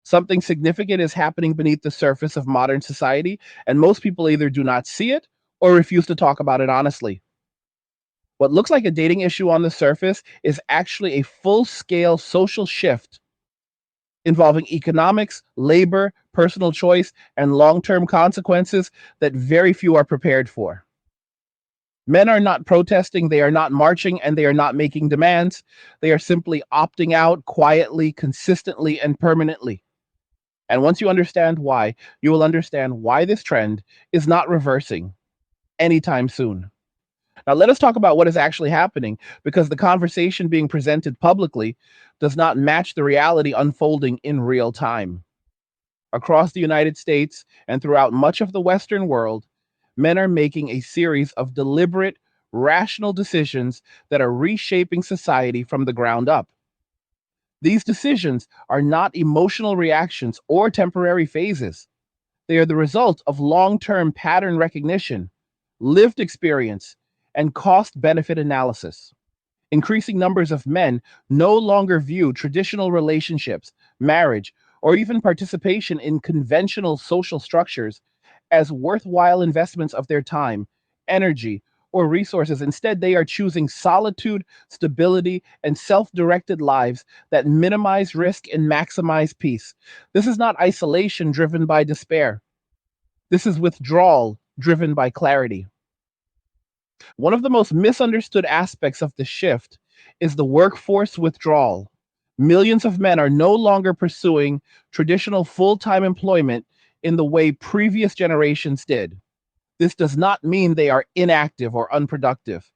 Something significant is happening beneath the surface of modern society, and most people either do not see it or refuse to talk about it honestly. What looks like a dating issue on the surface is actually a full scale social shift involving economics, labor, personal choice, and long term consequences that very few are prepared for. Men are not protesting, they are not marching, and they are not making demands. They are simply opting out quietly, consistently, and permanently. And once you understand why, you will understand why this trend is not reversing anytime soon. Now, let us talk about what is actually happening because the conversation being presented publicly does not match the reality unfolding in real time. Across the United States and throughout much of the Western world, men are making a series of deliberate, rational decisions that are reshaping society from the ground up. These decisions are not emotional reactions or temporary phases. They are the result of long term pattern recognition, lived experience, and cost benefit analysis. Increasing numbers of men no longer view traditional relationships, marriage, or even participation in conventional social structures as worthwhile investments of their time, energy, or resources. Instead, they are choosing solitude, stability, and self directed lives that minimize risk and maximize peace. This is not isolation driven by despair. This is withdrawal driven by clarity. One of the most misunderstood aspects of the shift is the workforce withdrawal. Millions of men are no longer pursuing traditional full time employment in the way previous generations did. This does not mean they are inactive or unproductive.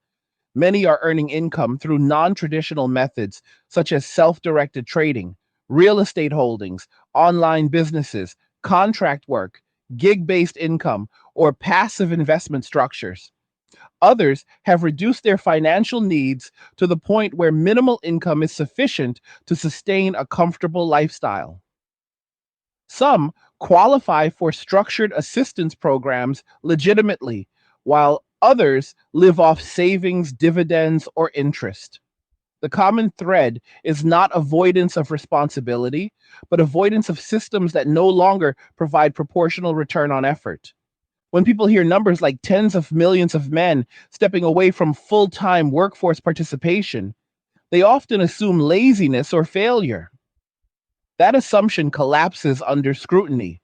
Many are earning income through non traditional methods such as self directed trading, real estate holdings, online businesses, contract work, gig based income, or passive investment structures. Others have reduced their financial needs to the point where minimal income is sufficient to sustain a comfortable lifestyle. Some qualify for structured assistance programs legitimately, while others live off savings, dividends, or interest. The common thread is not avoidance of responsibility, but avoidance of systems that no longer provide proportional return on effort. When people hear numbers like tens of millions of men stepping away from full time workforce participation, they often assume laziness or failure. That assumption collapses under scrutiny.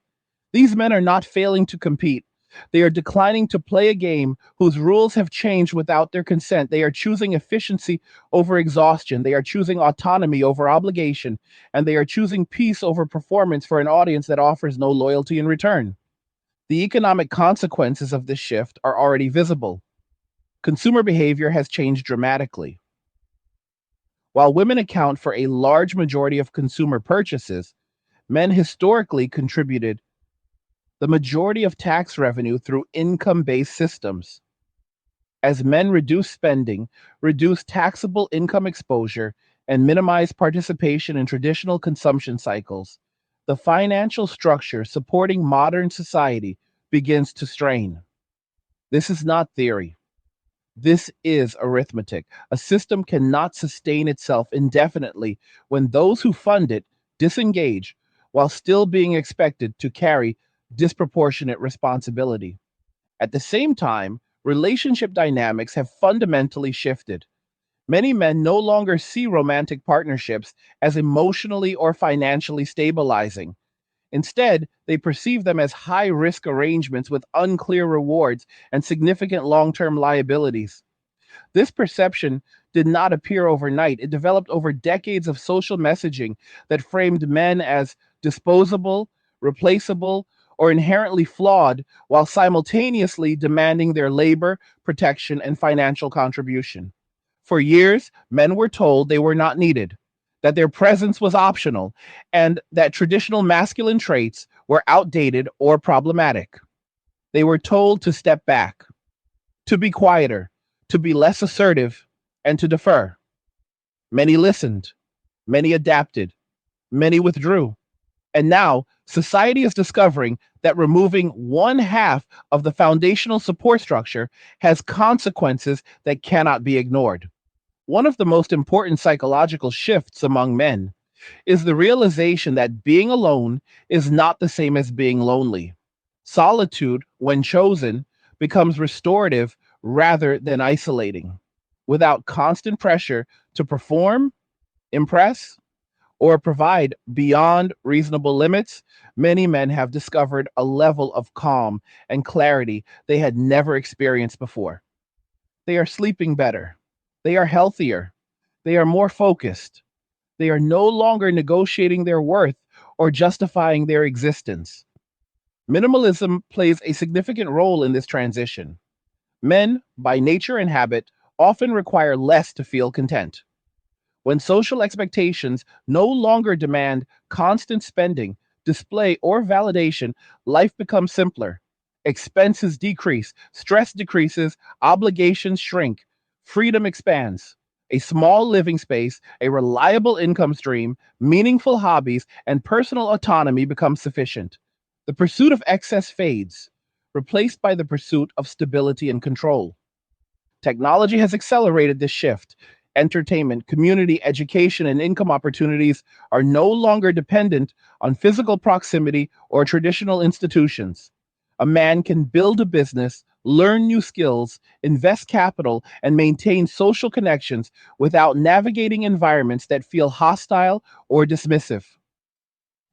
These men are not failing to compete. They are declining to play a game whose rules have changed without their consent. They are choosing efficiency over exhaustion. They are choosing autonomy over obligation. And they are choosing peace over performance for an audience that offers no loyalty in return. The economic consequences of this shift are already visible. Consumer behavior has changed dramatically. While women account for a large majority of consumer purchases, men historically contributed the majority of tax revenue through income based systems. As men reduce spending, reduce taxable income exposure, and minimize participation in traditional consumption cycles, the financial structure supporting modern society begins to strain. This is not theory. This is arithmetic. A system cannot sustain itself indefinitely when those who fund it disengage while still being expected to carry disproportionate responsibility. At the same time, relationship dynamics have fundamentally shifted. Many men no longer see romantic partnerships as emotionally or financially stabilizing. Instead, they perceive them as high risk arrangements with unclear rewards and significant long term liabilities. This perception did not appear overnight. It developed over decades of social messaging that framed men as disposable, replaceable, or inherently flawed while simultaneously demanding their labor, protection, and financial contribution. For years, men were told they were not needed, that their presence was optional, and that traditional masculine traits were outdated or problematic. They were told to step back, to be quieter, to be less assertive, and to defer. Many listened, many adapted, many withdrew. And now society is discovering that removing one half of the foundational support structure has consequences that cannot be ignored. One of the most important psychological shifts among men is the realization that being alone is not the same as being lonely. Solitude, when chosen, becomes restorative rather than isolating. Without constant pressure to perform, impress, or provide beyond reasonable limits, many men have discovered a level of calm and clarity they had never experienced before. They are sleeping better. They are healthier. They are more focused. They are no longer negotiating their worth or justifying their existence. Minimalism plays a significant role in this transition. Men, by nature and habit, often require less to feel content. When social expectations no longer demand constant spending, display, or validation, life becomes simpler. Expenses decrease, stress decreases, obligations shrink, freedom expands. A small living space, a reliable income stream, meaningful hobbies, and personal autonomy become sufficient. The pursuit of excess fades, replaced by the pursuit of stability and control. Technology has accelerated this shift. Entertainment, community, education, and income opportunities are no longer dependent on physical proximity or traditional institutions. A man can build a business, learn new skills, invest capital, and maintain social connections without navigating environments that feel hostile or dismissive.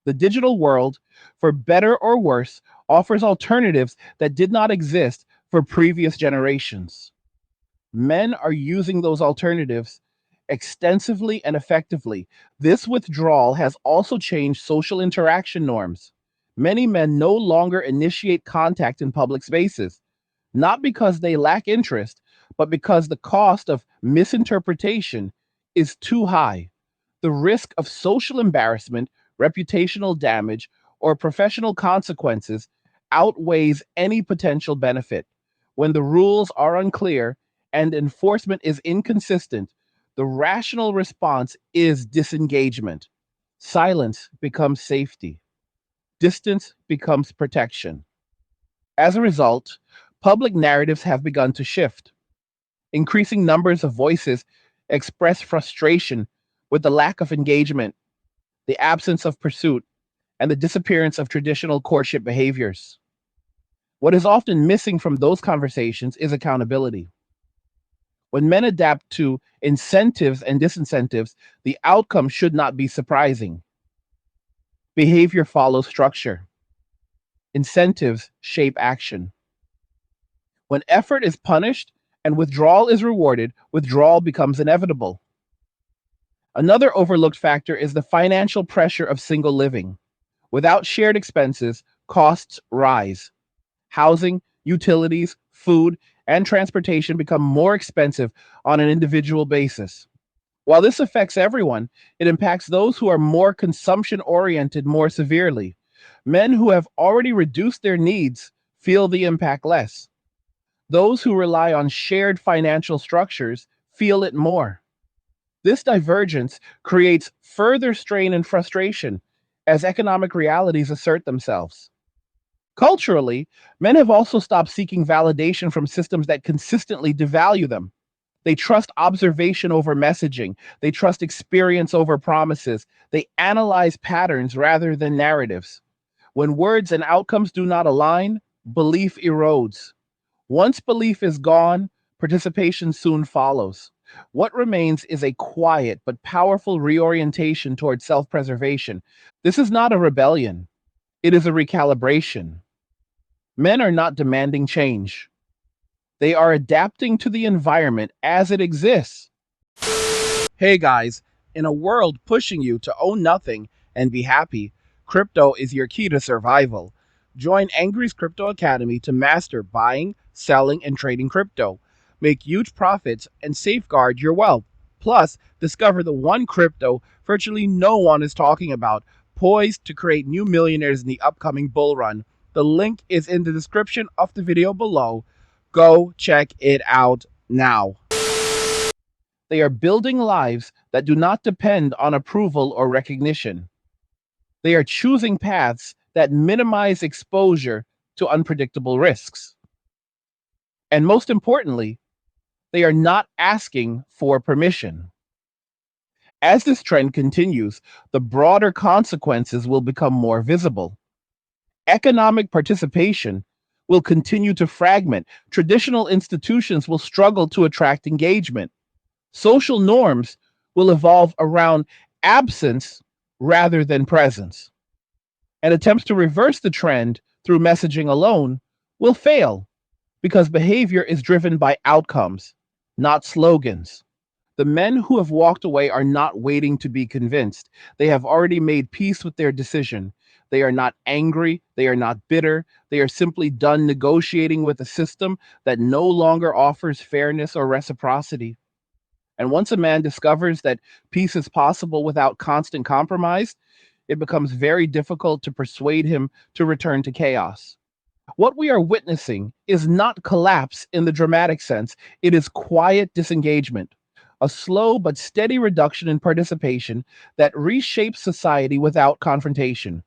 The digital world, for better or worse, offers alternatives that did not exist for previous generations. Men are using those alternatives extensively and effectively. This withdrawal has also changed social interaction norms. Many men no longer initiate contact in public spaces, not because they lack interest, but because the cost of misinterpretation is too high. The risk of social embarrassment, reputational damage, or professional consequences outweighs any potential benefit. When the rules are unclear and enforcement is inconsistent, the rational response is disengagement. Silence becomes safety. Distance becomes protection. As a result, public narratives have begun to shift. Increasing numbers of voices express frustration with the lack of engagement, the absence of pursuit, and the disappearance of traditional courtship behaviors. What is often missing from those conversations is accountability. When men adapt to incentives and disincentives, the outcome should not be surprising. Behavior follows structure. Incentives shape action. When effort is punished and withdrawal is rewarded, withdrawal becomes inevitable. Another overlooked factor is the financial pressure of single living. Without shared expenses, costs rise. Housing, utilities, food, and transportation become more expensive on an individual basis. While this affects everyone, it impacts those who are more consumption oriented more severely. Men who have already reduced their needs feel the impact less. Those who rely on shared financial structures feel it more. This divergence creates further strain and frustration as economic realities assert themselves. Culturally, men have also stopped seeking validation from systems that consistently devalue them. They trust observation over messaging. They trust experience over promises. They analyze patterns rather than narratives. When words and outcomes do not align, belief erodes. Once belief is gone, participation soon follows. What remains is a quiet but powerful reorientation toward self preservation. This is not a rebellion, it is a recalibration. Men are not demanding change, they are adapting to the environment as it exists. Hey guys, in a world pushing you to own nothing and be happy, crypto is your key to survival. Join Angry's Crypto Academy to master buying, selling, and trading crypto. Make huge profits and safeguard your wealth. Plus, discover the one crypto virtually no one is talking about, poised to create new millionaires in the upcoming bull run. The link is in the description of the video below. Go check it out now. They are building lives that do not depend on approval or recognition. They are choosing paths that minimize exposure to unpredictable risks. And most importantly, they are not asking for permission. As this trend continues, the broader consequences will become more visible. Economic participation will continue to fragment. Traditional institutions will struggle to attract engagement. Social norms will evolve around absence rather than presence. And attempts to reverse the trend through messaging alone will fail because behavior is driven by outcomes, not slogans. The men who have walked away are not waiting to be convinced. They have already made peace with their decision. They are not angry. They are not bitter. They are simply done negotiating with a system that no longer offers fairness or reciprocity. And once a man discovers that peace is possible without constant compromise, it becomes very difficult to persuade him to return to chaos. What we are witnessing is not collapse in the dramatic sense, it is quiet disengagement, a slow but steady reduction in participation that reshapes society without confrontation.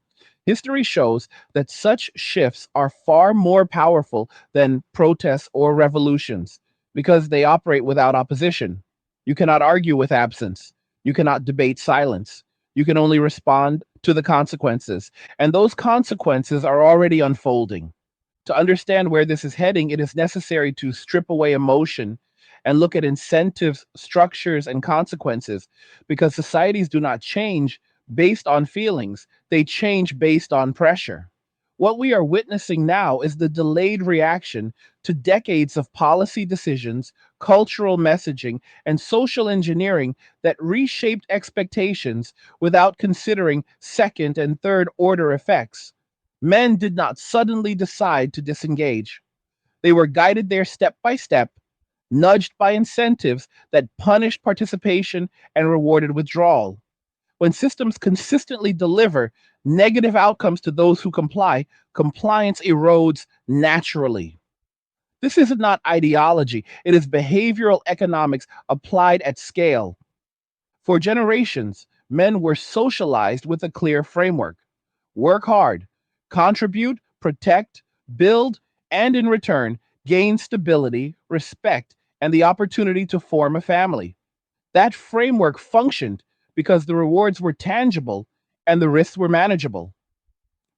History shows that such shifts are far more powerful than protests or revolutions because they operate without opposition. You cannot argue with absence. You cannot debate silence. You can only respond to the consequences. And those consequences are already unfolding. To understand where this is heading, it is necessary to strip away emotion and look at incentives, structures, and consequences because societies do not change based on feelings, they change based on pressure. What we are witnessing now is the delayed reaction to decades of policy decisions, cultural messaging, and social engineering that reshaped expectations without considering second and third order effects. Men did not suddenly decide to disengage. They were guided there step by step, nudged by incentives that punished participation and rewarded withdrawal. When systems consistently deliver negative outcomes to those who comply, compliance erodes naturally. This is not ideology, it is behavioral economics applied at scale. For generations, men were socialized with a clear framework: work hard, contribute, protect, build, and in return, gain stability, respect, and the opportunity to form a family. That framework functioned because the rewards were tangible and the risks were manageable.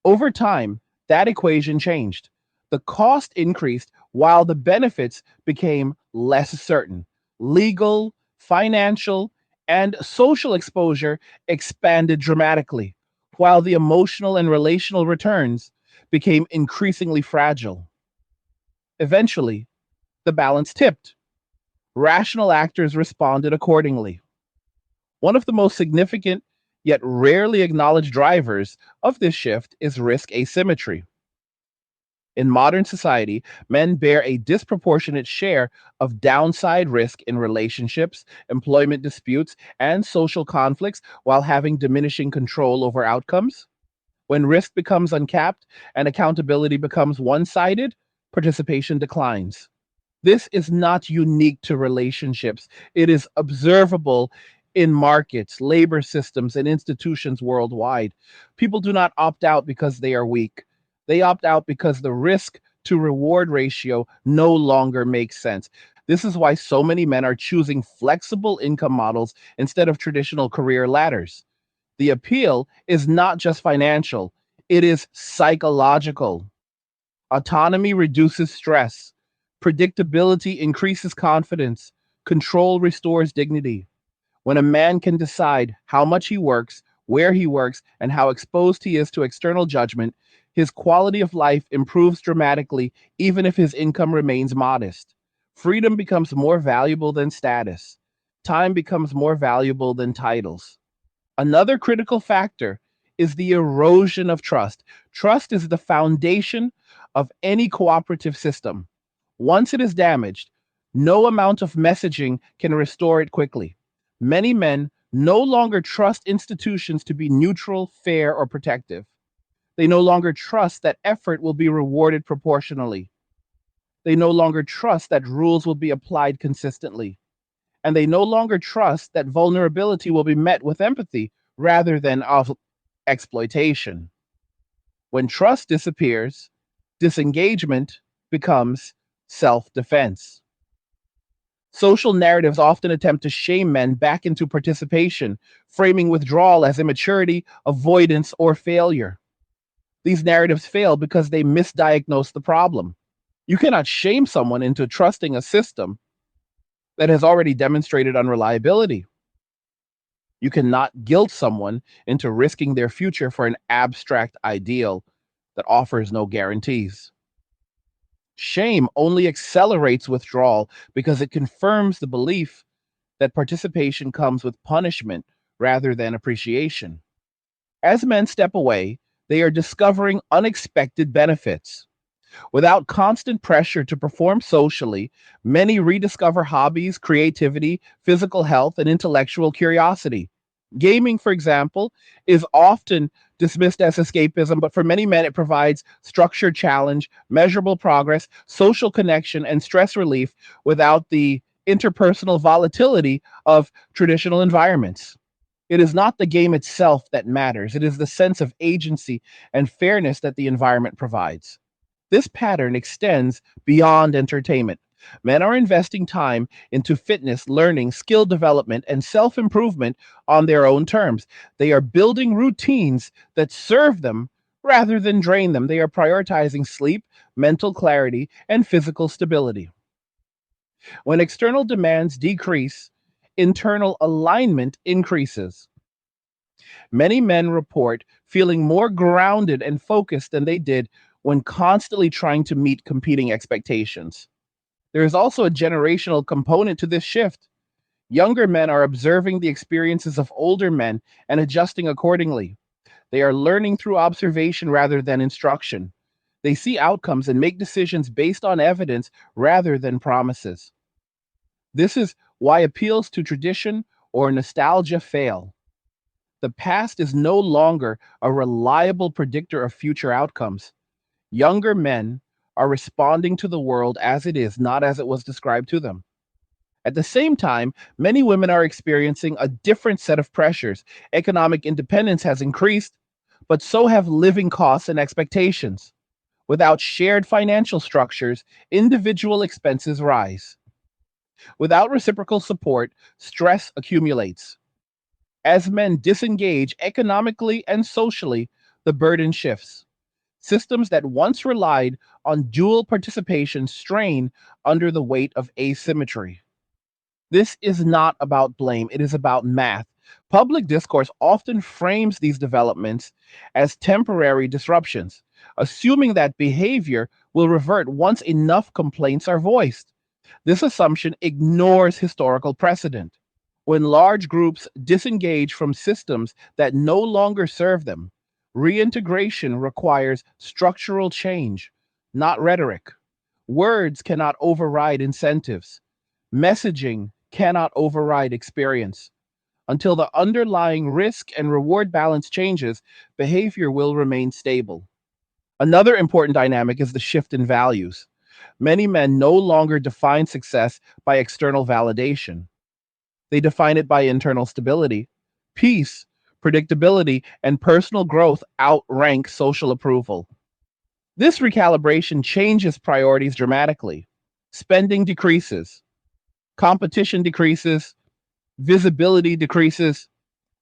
Over time, that equation changed. The cost increased while the benefits became less certain. Legal, financial, and social exposure expanded dramatically, while the emotional and relational returns became increasingly fragile. Eventually, the balance tipped. Rational actors responded accordingly. One of the most significant yet rarely acknowledged drivers of this shift is risk asymmetry. In modern society, men bear a disproportionate share of downside risk in relationships, employment disputes, and social conflicts while having diminishing control over outcomes. When risk becomes uncapped and accountability becomes one sided, participation declines. This is not unique to relationships. It is observable in markets, labor systems, and institutions worldwide. People do not opt out because they are weak. They opt out because the risk to reward ratio no longer makes sense. This is why so many men are choosing flexible income models instead of traditional career ladders. The appeal is not just financial, it is psychological. Autonomy reduces stress. Predictability increases confidence. Control restores dignity. When a man can decide how much he works, where he works, and how exposed he is to external judgment, his quality of life improves dramatically, even if his income remains modest. Freedom becomes more valuable than status. Time becomes more valuable than titles. Another critical factor is the erosion of trust. Trust is the foundation of any cooperative system. Once it is damaged, no amount of messaging can restore it quickly. Many men no longer trust institutions to be neutral, fair, or protective. They no longer trust that effort will be rewarded proportionally. They no longer trust that rules will be applied consistently. And they no longer trust that vulnerability will be met with empathy rather than of exploitation. When trust disappears, disengagement becomes self defense. Social narratives often attempt to shame men back into participation, framing withdrawal as immaturity, avoidance, or failure. These narratives fail because they misdiagnose the problem. You cannot shame someone into trusting a system that has already demonstrated unreliability. You cannot guilt someone into risking their future for an abstract ideal that offers no guarantees. Shame only accelerates withdrawal because it confirms the belief that participation comes with punishment rather than appreciation. As men step away, they are discovering unexpected benefits. Without constant pressure to perform socially, many rediscover hobbies, creativity, physical health, and intellectual curiosity. Gaming, for example, is often dismissed as escapism, but for many men, it provides structured challenge, measurable progress, social connection, and stress relief without the interpersonal volatility of traditional environments. It is not the game itself that matters, it is the sense of agency and fairness that the environment provides. This pattern extends beyond entertainment. Men are investing time into fitness, learning, skill development, and self improvement on their own terms. They are building routines that serve them rather than drain them. They are prioritizing sleep, mental clarity, and physical stability. When external demands decrease, internal alignment increases. Many men report feeling more grounded and focused than they did when constantly trying to meet competing expectations. There is also a generational component to this shift. Younger men are observing the experiences of older men and adjusting accordingly. They are learning through observation rather than instruction. They see outcomes and make decisions based on evidence rather than promises. This is why appeals to tradition or nostalgia fail. The past is no longer a reliable predictor of future outcomes. Younger men are responding to the world as it is, not as it was described to them. At the same time, many women are experiencing a different set of pressures. Economic independence has increased, but so have living costs and expectations. Without shared financial structures, individual expenses rise. Without reciprocal support, stress accumulates. As men disengage economically and socially, the burden shifts. Systems that once relied on dual participation strain under the weight of asymmetry. This is not about blame, it is about math. Public discourse often frames these developments as temporary disruptions, assuming that behavior will revert once enough complaints are voiced. This assumption ignores historical precedent. When large groups disengage from systems that no longer serve them, reintegration requires structural change, not rhetoric. Words cannot override incentives. Messaging cannot override experience. Until the underlying risk and reward balance changes, behavior will remain stable. Another important dynamic is the shift in values. Many men no longer define success by external validation. They define it by internal stability. Peace, predictability, and personal growth outrank social approval. This recalibration changes priorities dramatically. Spending decreases, competition decreases, visibility decreases,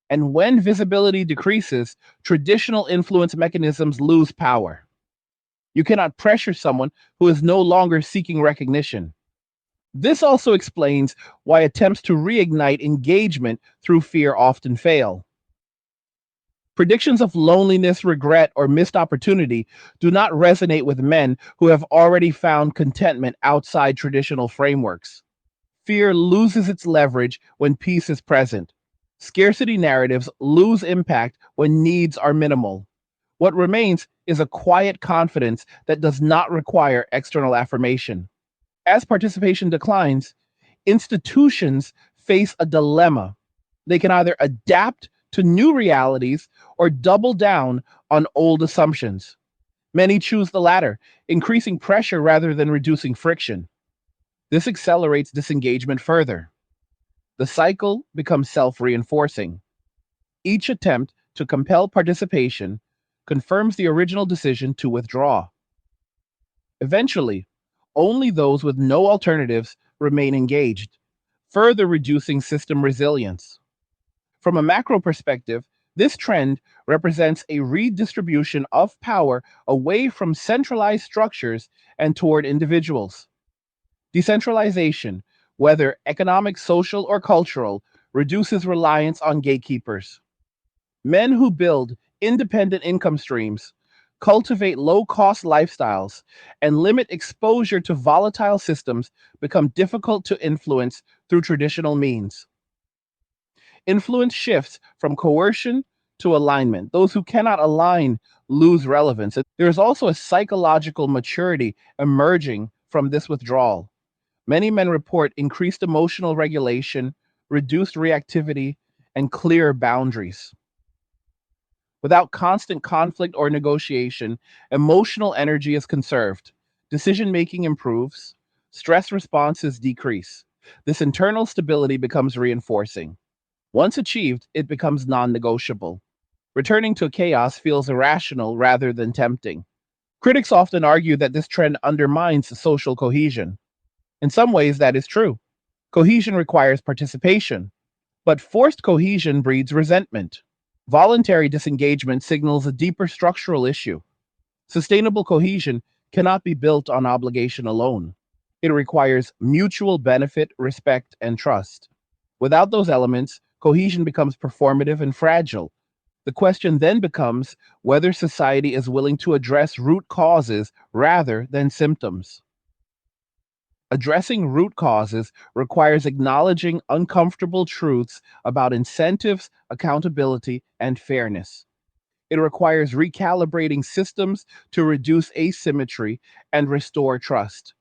and when visibility decreases, traditional influence mechanisms lose power. You cannot pressure someone who is no longer seeking recognition. This also explains why attempts to reignite engagement through fear often fail. Predictions of loneliness, regret, or missed opportunity do not resonate with men who have already found contentment outside traditional frameworks. Fear loses its leverage when peace is present. Scarcity narratives lose impact when needs are minimal. What remains is a quiet confidence that does not require external affirmation. As participation declines, institutions face a dilemma. They can either adapt to new realities or double down on old assumptions. Many choose the latter, increasing pressure rather than reducing friction. This accelerates disengagement further. The cycle becomes self reinforcing. Each attempt to compel participation confirms the original decision to withdraw. Eventually, only those with no alternatives remain engaged. further reducing system resilience. From a macro perspective, this trend represents a redistribution of power away from centralized structures and toward individuals. Decentralization, whether economic, social, or cultural, reduces reliance on gatekeepers. Men who build independent income streams, cultivate low cost lifestyles, and limit exposure to volatile systems become difficult to influence through traditional means. Influence shifts from coercion to alignment. Those who cannot align lose relevance. There is also a psychological maturity emerging from this withdrawal. Many men report increased emotional regulation, reduced reactivity, and clearer boundaries. Without constant conflict or negotiation, emotional energy is conserved, decision making improves, stress responses decrease. This internal stability becomes reinforcing. Once achieved, it becomes non negotiable. Returning to chaos feels irrational rather than tempting. Critics often argue that this trend undermines social cohesion. In some ways, that is true. Cohesion requires participation, but forced cohesion breeds resentment. Voluntary disengagement signals a deeper structural issue. Sustainable cohesion cannot be built on obligation alone. It requires mutual benefit, respect, and trust. Without those elements, cohesion becomes performative and fragile. The question then becomes whether society is willing to address root causes rather than symptoms. Addressing root causes requires acknowledging uncomfortable truths about incentives, accountability, and fairness. It requires recalibrating systems to reduce asymmetry and restore trust.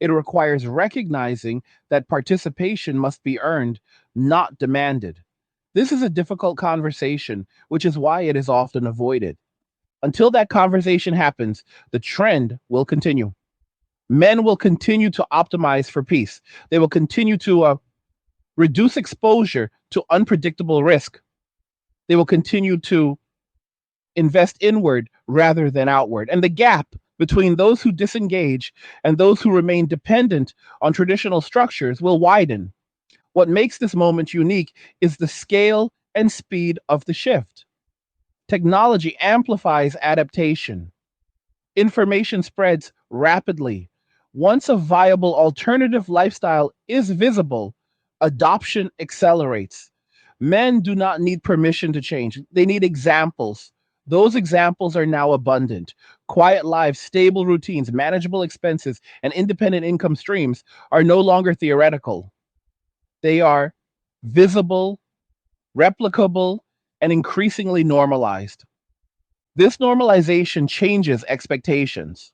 It requires recognizing that participation must be earned, not demanded. This is a difficult conversation, which is why it is often avoided. Until that conversation happens, the trend will continue. Men will continue to optimize for peace. They will continue to reduce exposure to unpredictable risk. They will continue to invest inward rather than outward. And the gap between those who disengage and those who remain dependent on traditional structures will widen. What makes this moment unique is the scale and speed of the shift. Technology amplifies adaptation. Information spreads rapidly. Once a viable alternative lifestyle is visible, adoption accelerates. Men do not need permission to change, they need examples. Those examples are now abundant. Quiet lives, stable routines, manageable expenses, and independent income streams are no longer theoretical. They are visible, replicable, and increasingly normalized. This normalization changes expectations.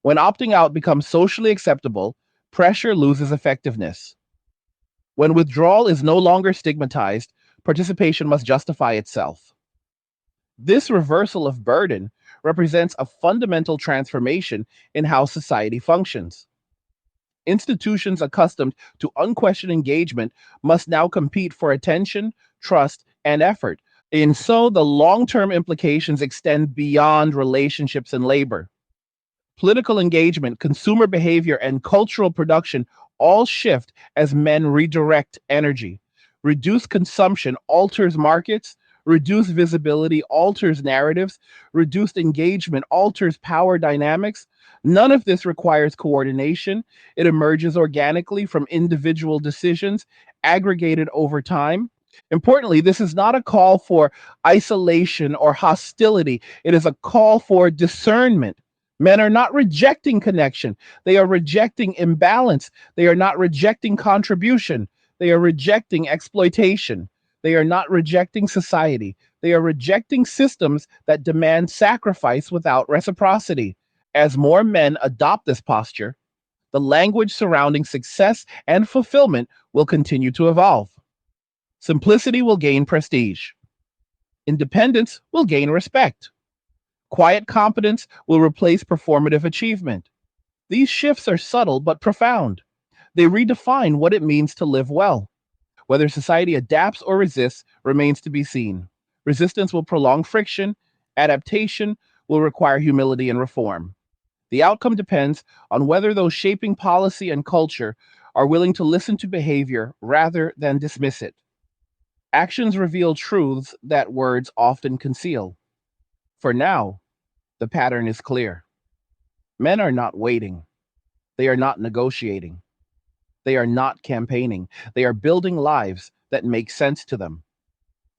When opting out becomes socially acceptable, pressure loses effectiveness. When withdrawal is no longer stigmatized, participation must justify itself. This reversal of burden represents a fundamental transformation in how society functions. Institutions accustomed to unquestioned engagement must now compete for attention, trust, and effort. And so the long term implications extend beyond relationships and labor. Political engagement, consumer behavior, and cultural production all shift as men redirect energy. Reduced consumption alters markets, reduced visibility alters narratives, reduced engagement alters power dynamics. None of this requires coordination. It emerges organically from individual decisions aggregated over time. Importantly, this is not a call for isolation or hostility. It is a call for discernment. Men are not rejecting connection. They are rejecting imbalance. They are not rejecting contribution. They are rejecting exploitation. They are not rejecting society. They are rejecting systems that demand sacrifice without reciprocity. As more men adopt this posture, the language surrounding success and fulfillment will continue to evolve. Simplicity will gain prestige. Independence will gain respect. Quiet competence will replace performative achievement. These shifts are subtle but profound. They redefine what it means to live well. Whether society adapts or resists remains to be seen. Resistance will prolong friction, adaptation will require humility and reform. The outcome depends on whether those shaping policy and culture are willing to listen to behavior rather than dismiss it. Actions reveal truths that words often conceal. For now, the pattern is clear. Men are not waiting. They are not negotiating. They are not campaigning. They are building lives that make sense to them.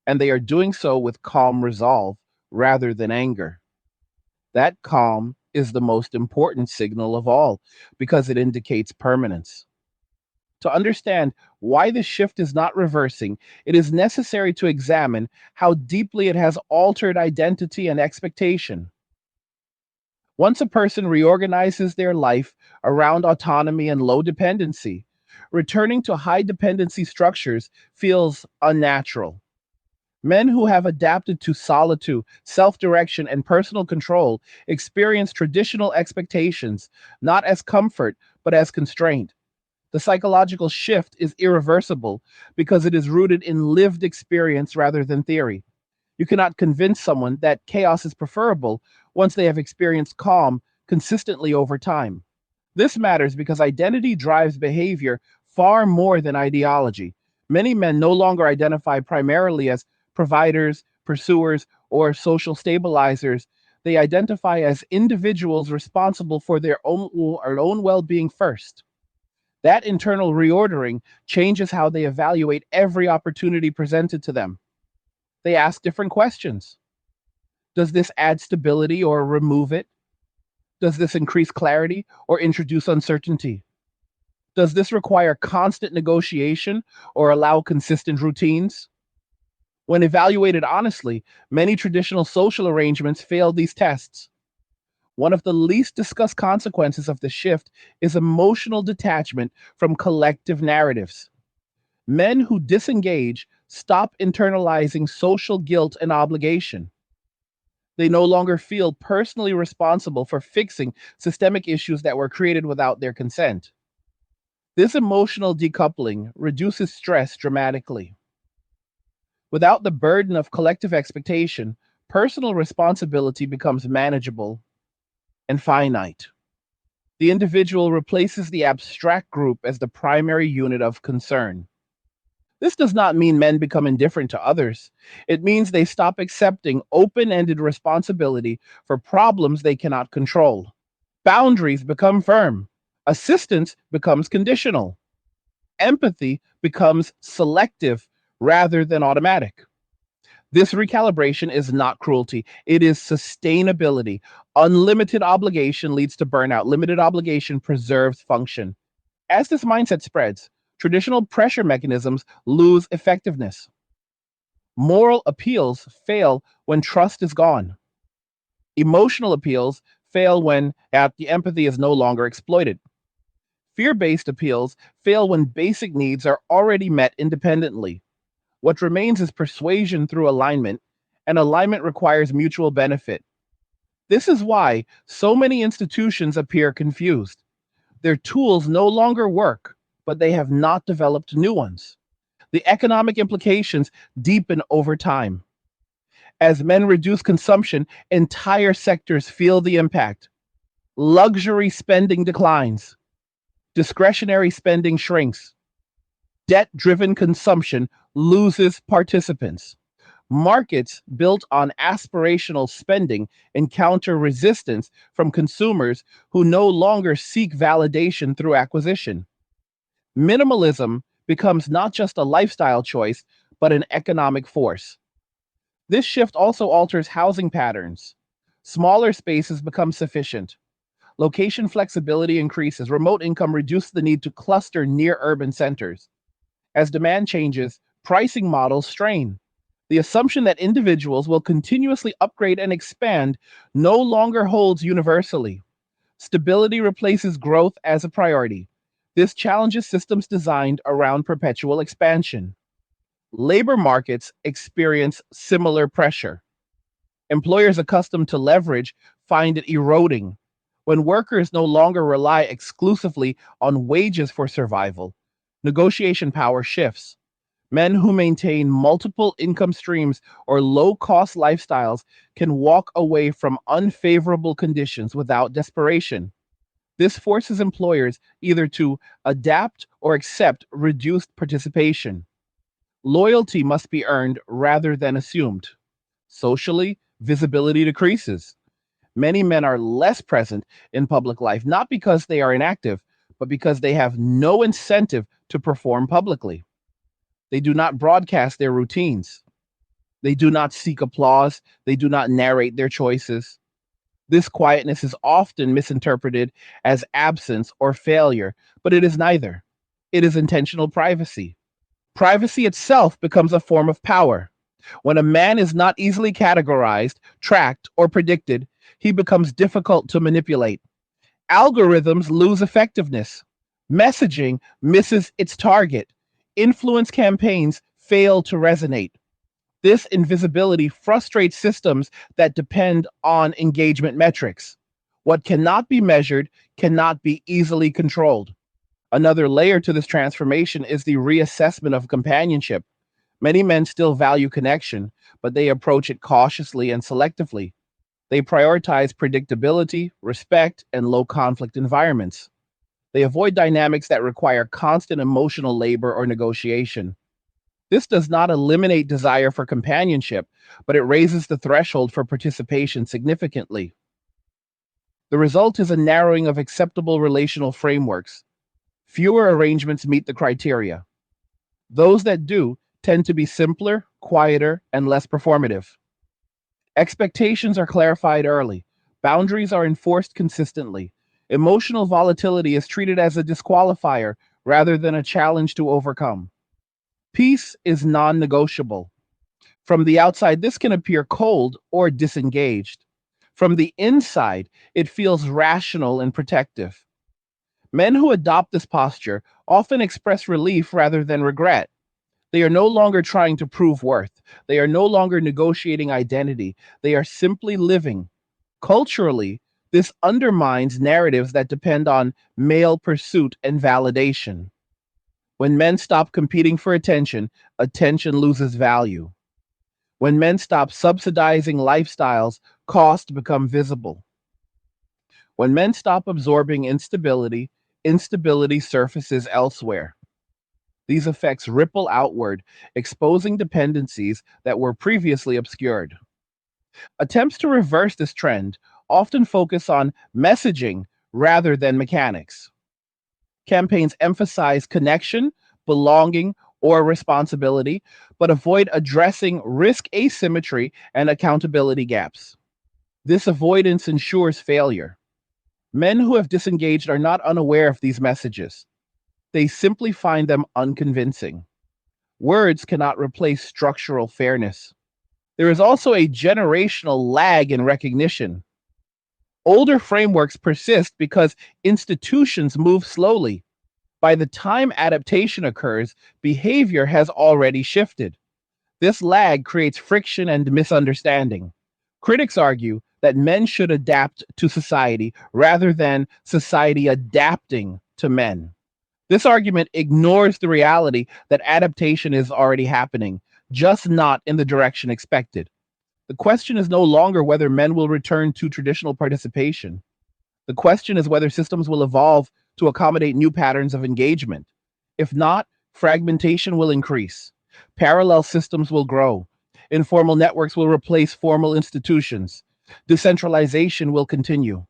And they are doing so with calm resolve rather than anger. That calm is the most important signal of all because it indicates permanence. To understand why this shift is not reversing, it is necessary to examine how deeply it has altered identity and expectation. Once a person reorganizes their life around autonomy and low dependency, returning to high dependency structures feels unnatural. Men who have adapted to solitude, self direction, and personal control experience traditional expectations not as comfort, but as constraint. The psychological shift is irreversible because it is rooted in lived experience rather than theory. You cannot convince someone that chaos is preferable once they have experienced calm consistently over time. This matters because identity drives behavior far more than ideology. Many men no longer identify primarily as providers, pursuers, or social stabilizers. They identify as individuals responsible for their own well being first. That internal reordering changes how they evaluate every opportunity presented to them. They ask different questions. Does this add stability or remove it? Does this increase clarity or introduce uncertainty? Does this require constant negotiation or allow consistent routines? When evaluated honestly, many traditional social arrangements fail these tests. One of the least discussed consequences of the shift is emotional detachment from collective narratives. Men who disengage stop internalizing social guilt and obligation. They no longer feel personally responsible for fixing systemic issues that were created without their consent. This emotional decoupling reduces stress dramatically. Without the burden of collective expectation, personal responsibility becomes manageable and finite. The individual replaces the abstract group as the primary unit of concern. This does not mean men become indifferent to others. It means they stop accepting open ended responsibility for problems they cannot control. Boundaries become firm. Assistance becomes conditional. Empathy becomes selective rather than automatic. This recalibration is not cruelty, it is sustainability. Unlimited obligation leads to burnout, limited obligation preserves function. As this mindset spreads, traditional pressure mechanisms lose effectiveness. Moral appeals fail when trust is gone. Emotional appeals fail when the empathy is no longer exploited. Fear based appeals fail when basic needs are already met independently. What remains is persuasion through alignment, and alignment requires mutual benefit. This is why so many institutions appear confused. Their tools no longer work, but they have not developed new ones. The economic implications deepen over time. As men reduce consumption, entire sectors feel the impact. Luxury spending declines, discretionary spending shrinks, debt driven consumption loses participants. Markets built on aspirational spending encounter resistance from consumers who no longer seek validation through acquisition. Minimalism becomes not just a lifestyle choice, but an economic force. This shift also alters housing patterns. Smaller spaces become sufficient. Location flexibility increases. Remote income reduces the need to cluster near urban centers. As demand changes, pricing models strain. The assumption that individuals will continuously upgrade and expand no longer holds universally. Stability replaces growth as a priority. This challenges systems designed around perpetual expansion. Labor markets experience similar pressure. Employers accustomed to leverage find it eroding. When workers no longer rely exclusively on wages for survival, negotiation power shifts. Men who maintain multiple income streams or low cost lifestyles can walk away from unfavorable conditions without desperation. This forces employers either to adapt or accept reduced participation. Loyalty must be earned rather than assumed. Socially, visibility decreases. Many men are less present in public life, not because they are inactive, but because they have no incentive to perform publicly. They do not broadcast their routines. They do not seek applause. They do not narrate their choices. This quietness is often misinterpreted as absence or failure, but it is neither. It is intentional privacy. Privacy itself becomes a form of power. When a man is not easily categorized, tracked, or predicted, he becomes difficult to manipulate. Algorithms lose effectiveness. Messaging misses its target. Influence campaigns fail to resonate. This invisibility frustrates systems that depend on engagement metrics. What cannot be measured cannot be easily controlled. Another layer to this transformation is the reassessment of companionship. Many men still value connection, but they approach it cautiously and selectively. They prioritize predictability, respect, and low conflict environments. They avoid dynamics that require constant emotional labor or negotiation. This does not eliminate desire for companionship, but it raises the threshold for participation significantly. The result is a narrowing of acceptable relational frameworks. Fewer arrangements meet the criteria. Those that do tend to be simpler, quieter, and less performative. Expectations are clarified early. Boundaries are enforced consistently. Emotional volatility is treated as a disqualifier rather than a challenge to overcome. Peace is non negotiable. From the outside, this can appear cold or disengaged. From the inside, it feels rational and protective. Men who adopt this posture often express relief rather than regret. They are no longer trying to prove worth. They are no longer negotiating identity. They are simply living. Culturally, this undermines narratives that depend on male pursuit and validation. When men stop competing for attention, attention loses value. When men stop subsidizing lifestyles, costs become visible. When men stop absorbing instability, instability surfaces elsewhere. These effects ripple outward, exposing dependencies that were previously obscured. Attempts to reverse this trend often focus on messaging rather than mechanics. Campaigns emphasize connection, belonging, or responsibility, but avoid addressing risk asymmetry and accountability gaps. This avoidance ensures failure. Men who have disengaged are not unaware of these messages. They simply find them unconvincing. Words cannot replace structural fairness. There is also a generational lag in recognition. Older frameworks persist because institutions move slowly. By the time adaptation occurs, behavior has already shifted. This lag creates friction and misunderstanding. Critics argue that men should adapt to society rather than society adapting to men. This argument ignores the reality that adaptation is already happening, just not in the direction expected. The question is no longer whether men will return to traditional participation. The question is whether systems will evolve to accommodate new patterns of engagement. If not, fragmentation will increase. Parallel systems will grow. Informal networks will replace formal institutions. Decentralization will continue.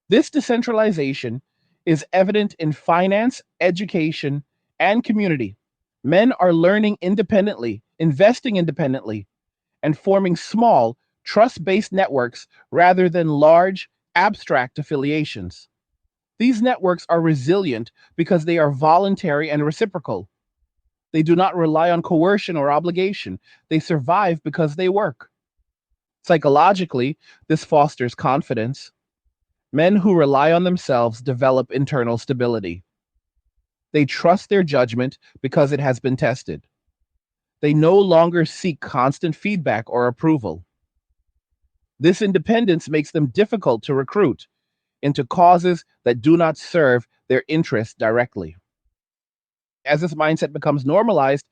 This decentralization is evident in finance, education, and community. Men are learning independently, investing independently, and forming small, trust based networks rather than large, abstract affiliations. These networks are resilient because they are voluntary and reciprocal. They do not rely on coercion or obligation. They survive because they work. Psychologically, this fosters confidence. Men who rely on themselves develop internal stability. They trust their judgment because it has been tested. They no longer seek constant feedback or approval. This independence makes them difficult to recruit into causes that do not serve their interests directly. As this mindset becomes normalized,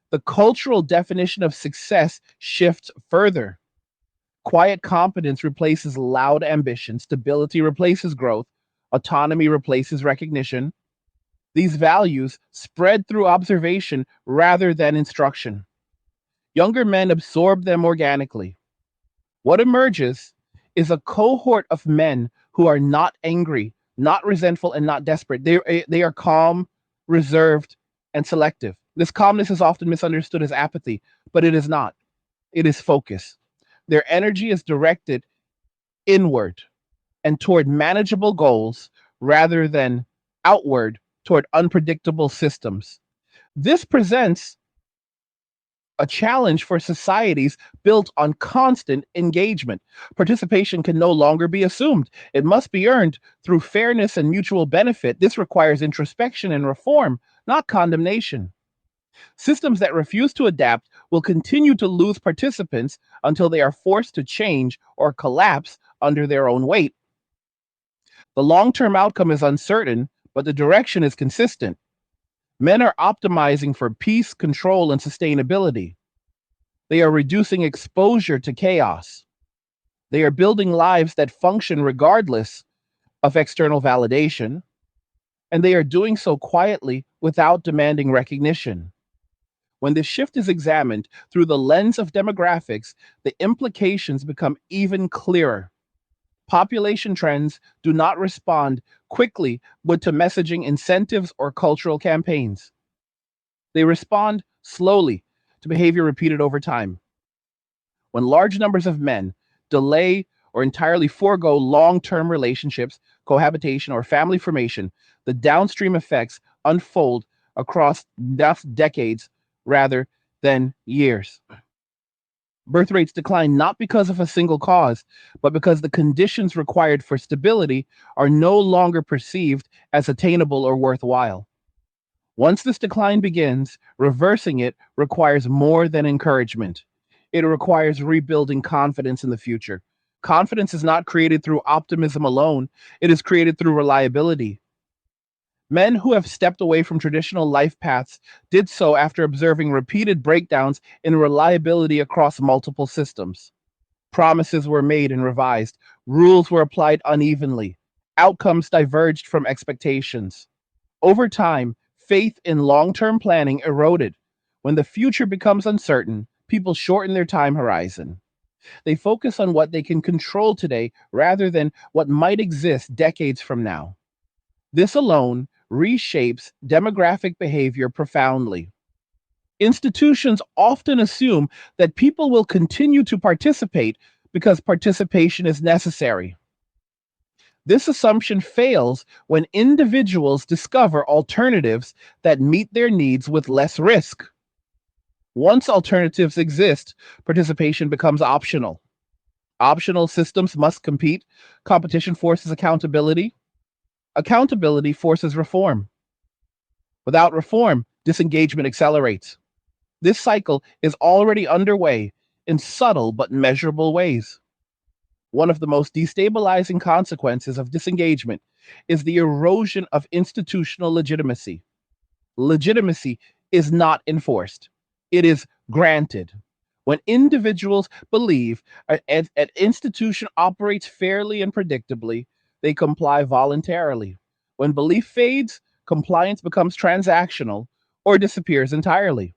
the cultural definition of success shifts further. Quiet competence replaces loud ambition, stability replaces growth, Autonomy replaces recognition. These values spread through observation rather than instruction. Younger men absorb them organically. What emerges is a cohort of men who are not angry, not resentful, and not desperate. They are calm, reserved, and selective. This calmness is often misunderstood as apathy, but it is not. It is focus. Their energy is directed inward and toward manageable goals rather than outward toward unpredictable systems. This presents a challenge for societies built on constant engagement. Participation can no longer be assumed. It must be earned through fairness and mutual benefit. This requires introspection and reform, not condemnation. Systems that refuse to adapt will continue to lose participants until they are forced to change or collapse under their own weight. The long term outcome is uncertain, but the direction is consistent. Men are optimizing for peace, control, and sustainability. They are reducing exposure to chaos. They are building lives that function regardless of external validation, and they are doing so quietly without demanding recognition. When this shift is examined through the lens of demographics, the implications become even clearer. Population trends do not respond quickly to messaging, incentives, or cultural campaigns. They respond slowly to behavior repeated over time. When large numbers of men delay or entirely forego long term relationships, cohabitation, or family formation, the downstream effects unfold across decades rather than years. Birth rates decline not because of a single cause, but because the conditions required for stability are no longer perceived as attainable or worthwhile. Once this decline begins, reversing it requires more than encouragement. It requires rebuilding confidence in the future. Confidence is not created through optimism alone, it is created through reliability. Men who have stepped away from traditional life paths did so after observing repeated breakdowns in reliability across multiple systems. Promises were made and revised, rules were applied unevenly, outcomes diverged from expectations. Over time, faith in long term planning eroded. When the future becomes uncertain, people shorten their time horizon. They focus on what they can control today rather than what might exist decades from now. This alone reshapes demographic behavior profoundly. Institutions often assume that people will continue to participate because participation is necessary. This assumption fails when individuals discover alternatives that meet their needs with less risk. Once alternatives exist, participation becomes optional. Optional systems must compete. Competition forces accountability. Accountability forces reform. Without reform, disengagement accelerates. This cycle is already underway in subtle but measurable ways. One of the most destabilizing consequences of disengagement is the erosion of institutional legitimacy. Legitimacy is not enforced, it is granted. When individuals believe an institution operates fairly and predictably, they comply voluntarily. When belief fades, compliance becomes transactional or disappears entirely.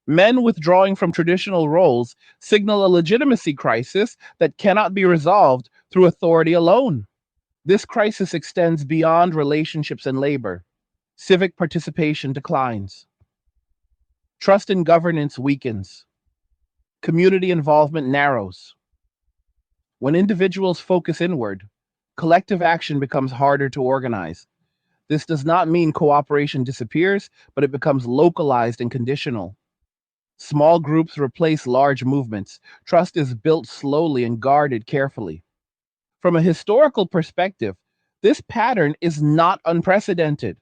Men withdrawing from traditional roles signal a legitimacy crisis that cannot be resolved through authority alone. This crisis extends beyond relationships and labor. Civic participation declines. Trust in governance weakens. Community involvement narrows. When individuals focus inward, collective action becomes harder to organize. This does not mean cooperation disappears, but it becomes localized and conditional. Small groups replace large movements. Trust is built slowly and guarded carefully. From a historical perspective, this pattern is not unprecedented.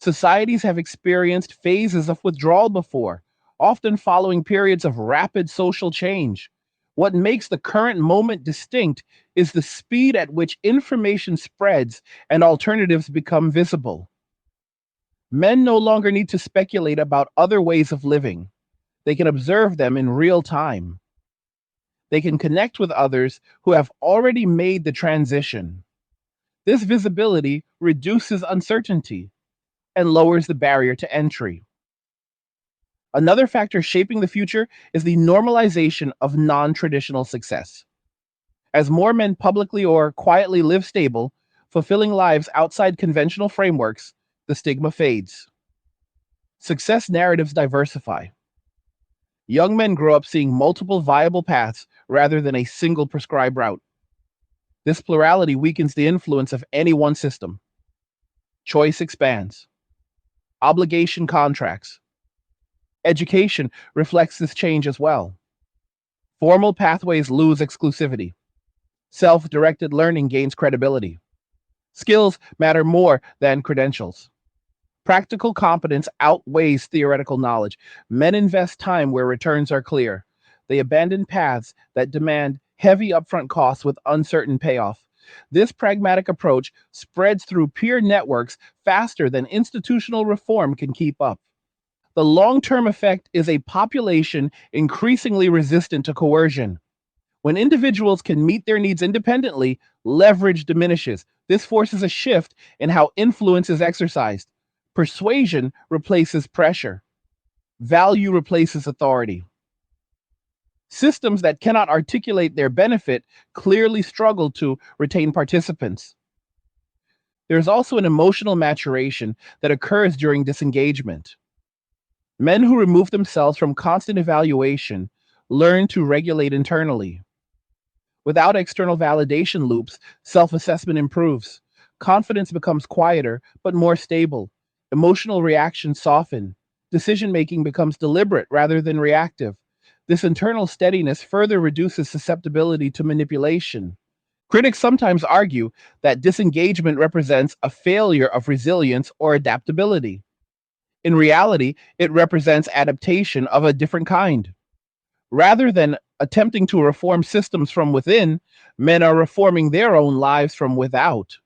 Societies have experienced phases of withdrawal before, often following periods of rapid social change. What makes the current moment distinct is the speed at which information spreads and alternatives become visible. Men no longer need to speculate about other ways of living. They can observe them in real time. They can connect with others who have already made the transition. This visibility reduces uncertainty and lowers the barrier to entry. Another factor shaping the future is the normalization of non traditional success. As more men publicly or quietly live stable, fulfilling lives outside conventional frameworks, the stigma fades. Success narratives diversify. Young men grow up seeing multiple viable paths rather than a single prescribed route. This plurality weakens the influence of any one system. Choice expands. Obligation contracts. Education reflects this change as well. Formal pathways lose exclusivity. Self directed learning gains credibility. Skills matter more than credentials. Practical competence outweighs theoretical knowledge. Men invest time where returns are clear. They abandon paths that demand heavy upfront costs with uncertain payoff. This pragmatic approach spreads through peer networks faster than institutional reform can keep up. The long term effect is a population increasingly resistant to coercion. When individuals can meet their needs independently, leverage diminishes. This forces a shift in how influence is exercised. Persuasion replaces pressure. Value replaces authority. Systems that cannot articulate their benefit clearly struggle to retain participants. There is also an emotional maturation that occurs during disengagement. Men who remove themselves from constant evaluation learn to regulate internally. Without external validation loops, self assessment improves. Confidence becomes quieter, but more stable. Emotional reactions soften. Decision making becomes deliberate rather than reactive. This internal steadiness further reduces susceptibility to manipulation. Critics sometimes argue that disengagement represents a failure of resilience or adaptability. In reality, it represents adaptation of a different kind. Rather than attempting to reform systems from within, men are reforming their own lives from without.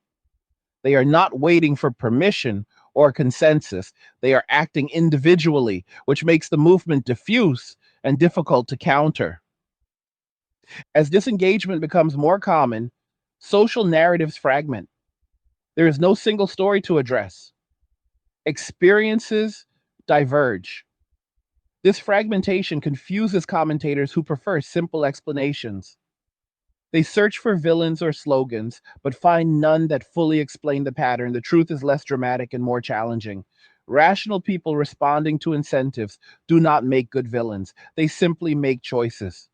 They are not waiting for permission or consensus. They are acting individually, which makes the movement diffuse and difficult to counter. As disengagement becomes more common, social narratives fragment. There is no single story to address. Experiences diverge. This fragmentation confuses commentators who prefer simple explanations. They search for villains or slogans, but find none that fully explain the pattern. The truth is less dramatic and more challenging. Rational people responding to incentives do not make good villains, they simply make choices.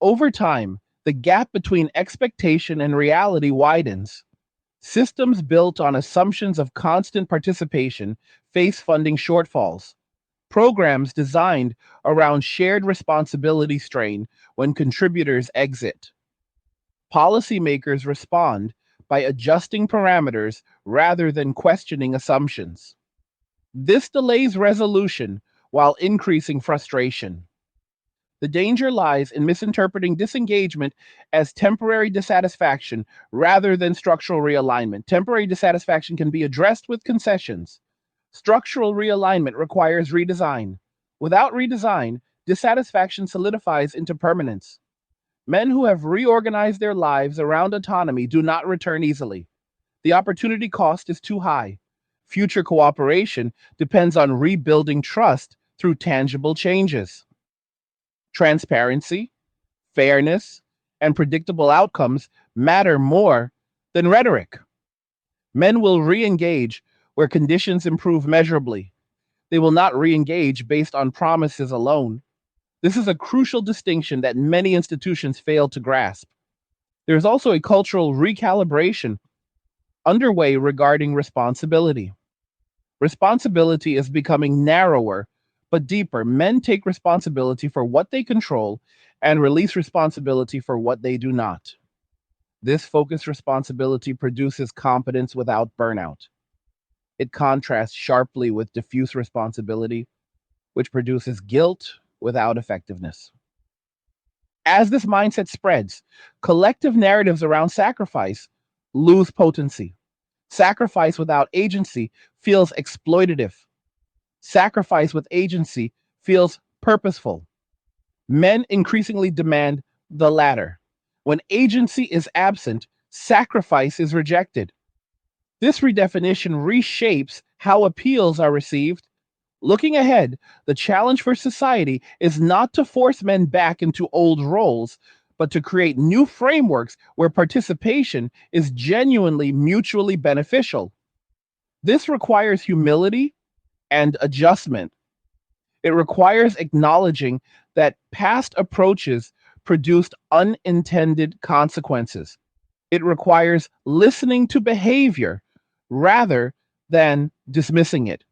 Over time, the gap between expectation and reality widens. Systems built on assumptions of constant participation face funding shortfalls. Programs designed around shared responsibility strain when contributors exit. Policymakers respond by adjusting parameters rather than questioning assumptions. This delays resolution while increasing frustration. The danger lies in misinterpreting disengagement as temporary dissatisfaction rather than structural realignment. Temporary dissatisfaction can be addressed with concessions. Structural realignment requires redesign. Without redesign, dissatisfaction solidifies into permanence. Men who have reorganized their lives around autonomy do not return easily. The opportunity cost is too high. Future cooperation depends on rebuilding trust through tangible changes. Transparency, fairness, and predictable outcomes matter more than rhetoric. Men will re engage where conditions improve measurably. They will not re engage based on promises alone. This is a crucial distinction that many institutions fail to grasp. There is also a cultural recalibration underway regarding responsibility. Responsibility is becoming narrower but deeper. Men take responsibility for what they control and release responsibility for what they do not. This focused responsibility produces competence without burnout. It contrasts sharply with diffuse responsibility, which produces guilt without effectiveness. As this mindset spreads, collective narratives around sacrifice lose potency. Sacrifice without agency feels exploitative. Sacrifice with agency feels purposeful. Men increasingly demand the latter. When agency is absent, sacrifice is rejected. This redefinition reshapes how appeals are received. Looking ahead, the challenge for society is not to force men back into old roles, but to create new frameworks where participation is genuinely mutually beneficial. This requires humility and adjustment. It requires acknowledging that past approaches produced unintended consequences. It requires listening to behavior rather than dismissing it.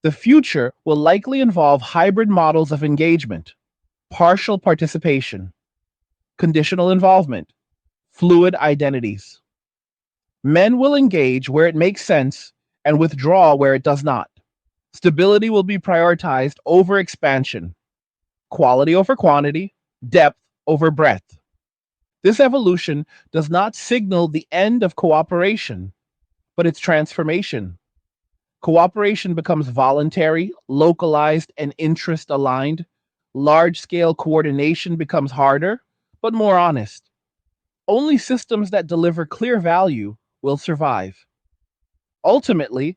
The future will likely involve hybrid models of engagement, partial participation, conditional involvement, fluid identities. Men will engage where it makes sense and withdraw where it does not. Stability will be prioritized over expansion, quality over quantity, depth over breadth. This evolution does not signal the end of cooperation, but its transformation. Cooperation becomes voluntary, localized, and interest aligned. Large scale coordination becomes harder, but more honest. Only systems that deliver clear value will survive. Ultimately,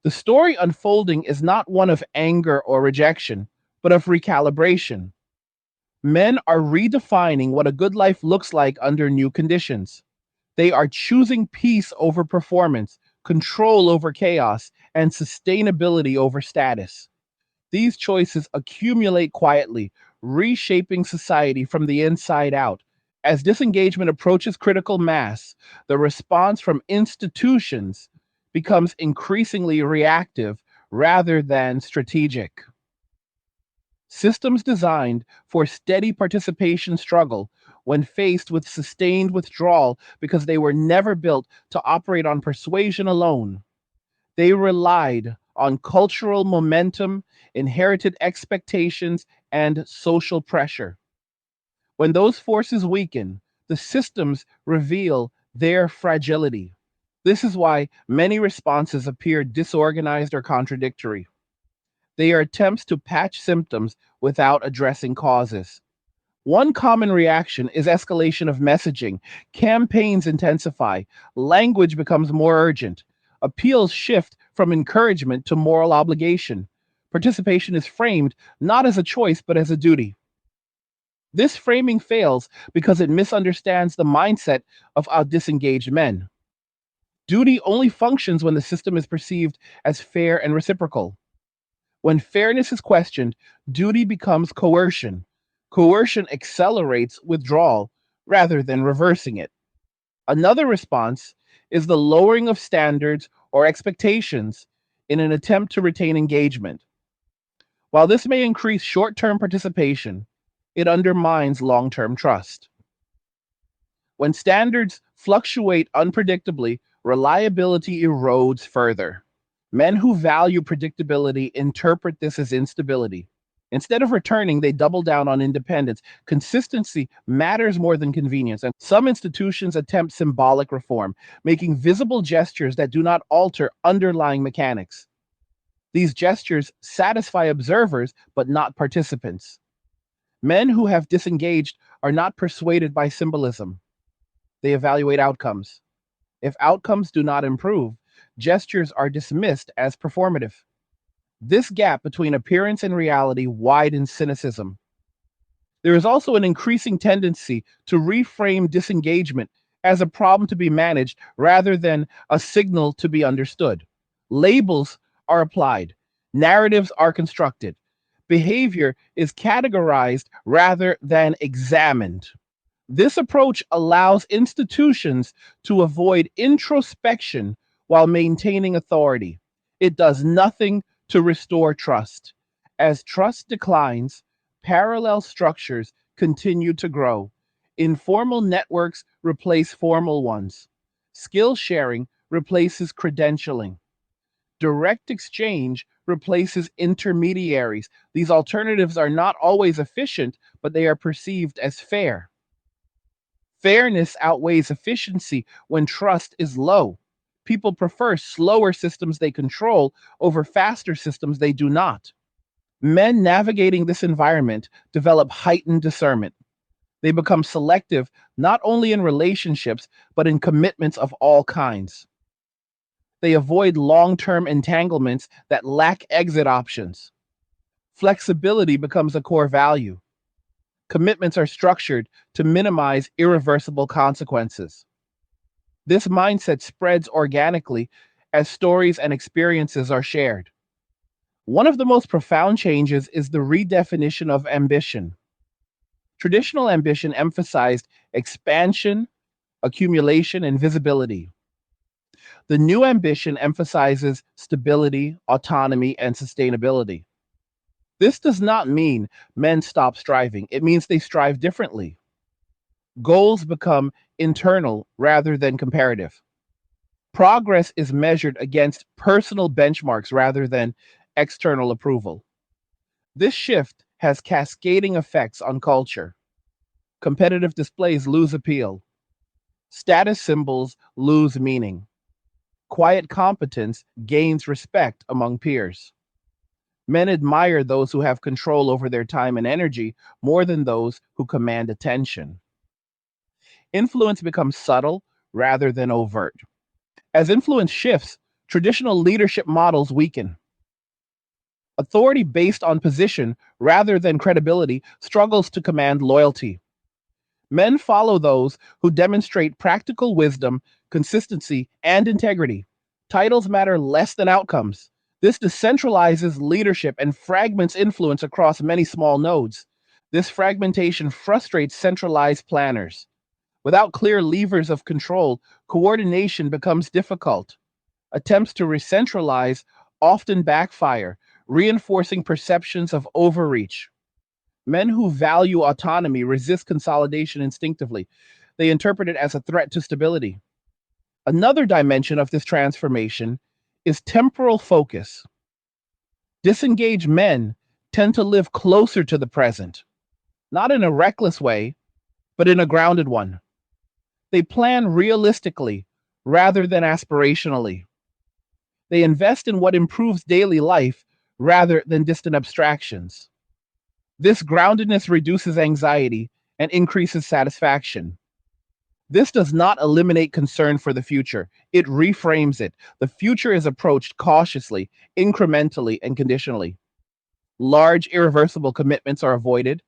the story unfolding is not one of anger or rejection, but of recalibration. Men are redefining what a good life looks like under new conditions. They are choosing peace over performance, control over chaos, and sustainability over status. These choices accumulate quietly, reshaping society from the inside out. As disengagement approaches critical mass, the response from institutions becomes increasingly reactive rather than strategic. Systems designed for steady participation struggle when faced with sustained withdrawal because they were never built to operate on persuasion alone. They relied on cultural momentum, inherited expectations, and social pressure. When those forces weaken, the systems reveal their fragility. This is why many responses appear disorganized or contradictory. They are attempts to patch symptoms without addressing causes. One common reaction is escalation of messaging. Campaigns intensify, language becomes more urgent, appeals shift from encouragement to moral obligation. Participation is framed not as a choice but as a duty. This framing fails because it misunderstands the mindset of our disengaged men. Duty only functions when the system is perceived as fair and reciprocal. When fairness is questioned, duty becomes coercion. Coercion accelerates withdrawal rather than reversing it. Another response is the lowering of standards or expectations in an attempt to retain engagement. While this may increase short term participation, it undermines long term trust. When standards fluctuate unpredictably, reliability erodes further. Men who value predictability interpret this as instability. Instead of returning, they double down on independence. Consistency matters more than convenience, and some institutions attempt symbolic reform, making visible gestures that do not alter underlying mechanics. These gestures satisfy observers but not participants. Men who have disengaged are not persuaded by symbolism, they evaluate outcomes. If outcomes do not improve, gestures are dismissed as performative. This gap between appearance and reality widens cynicism. There is also an increasing tendency to reframe disengagement as a problem to be managed rather than a signal to be understood. Labels are applied, narratives are constructed, behavior is categorized rather than examined. This approach allows institutions to avoid introspection while maintaining authority. It does nothing to restore trust. As trust declines, parallel structures continue to grow. Informal networks replace formal ones. Skill sharing replaces credentialing. Direct exchange replaces intermediaries. These alternatives are not always efficient, but they are perceived as fair. Fairness outweighs efficiency when trust is low. People prefer slower systems they control over faster systems they do not. Men navigating this environment develop heightened discernment. They become selective not only in relationships, but in commitments of all kinds. They avoid long term entanglements that lack exit options. Flexibility becomes a core value. Commitments are structured to minimize irreversible consequences. This mindset spreads organically as stories and experiences are shared. One of the most profound changes is the redefinition of ambition. Traditional ambition emphasized expansion, accumulation, and visibility. The new ambition emphasizes stability, autonomy, and sustainability. This does not mean men stop striving, it means they strive differently. Goals become internal rather than comparative. Progress is measured against personal benchmarks rather than external approval. This shift has cascading effects on culture. Competitive displays lose appeal. Status symbols lose meaning. Quiet competence gains respect among peers. Men admire those who have control over their time and energy more than those who command attention. Influence becomes subtle rather than overt. As influence shifts, traditional leadership models weaken. Authority based on position rather than credibility struggles to command loyalty. Men follow those who demonstrate practical wisdom, consistency, and integrity. Titles matter less than outcomes. This decentralizes leadership and fragments influence across many small nodes. This fragmentation frustrates centralized planners. Without clear levers of control, coordination becomes difficult. Attempts to recentralize often backfire, reinforcing perceptions of overreach. Men who value autonomy resist consolidation instinctively. They interpret it as a threat to stability. Another dimension of this transformation is temporal focus. Disengaged men tend to live closer to the present, not in a reckless way, but in a grounded one. They plan realistically rather than aspirationally. They invest in what improves daily life rather than distant abstractions. This groundedness reduces anxiety and increases satisfaction. This does not eliminate concern for the future, it reframes it. The future is approached cautiously, incrementally, and conditionally. Large, irreversible commitments are avoided.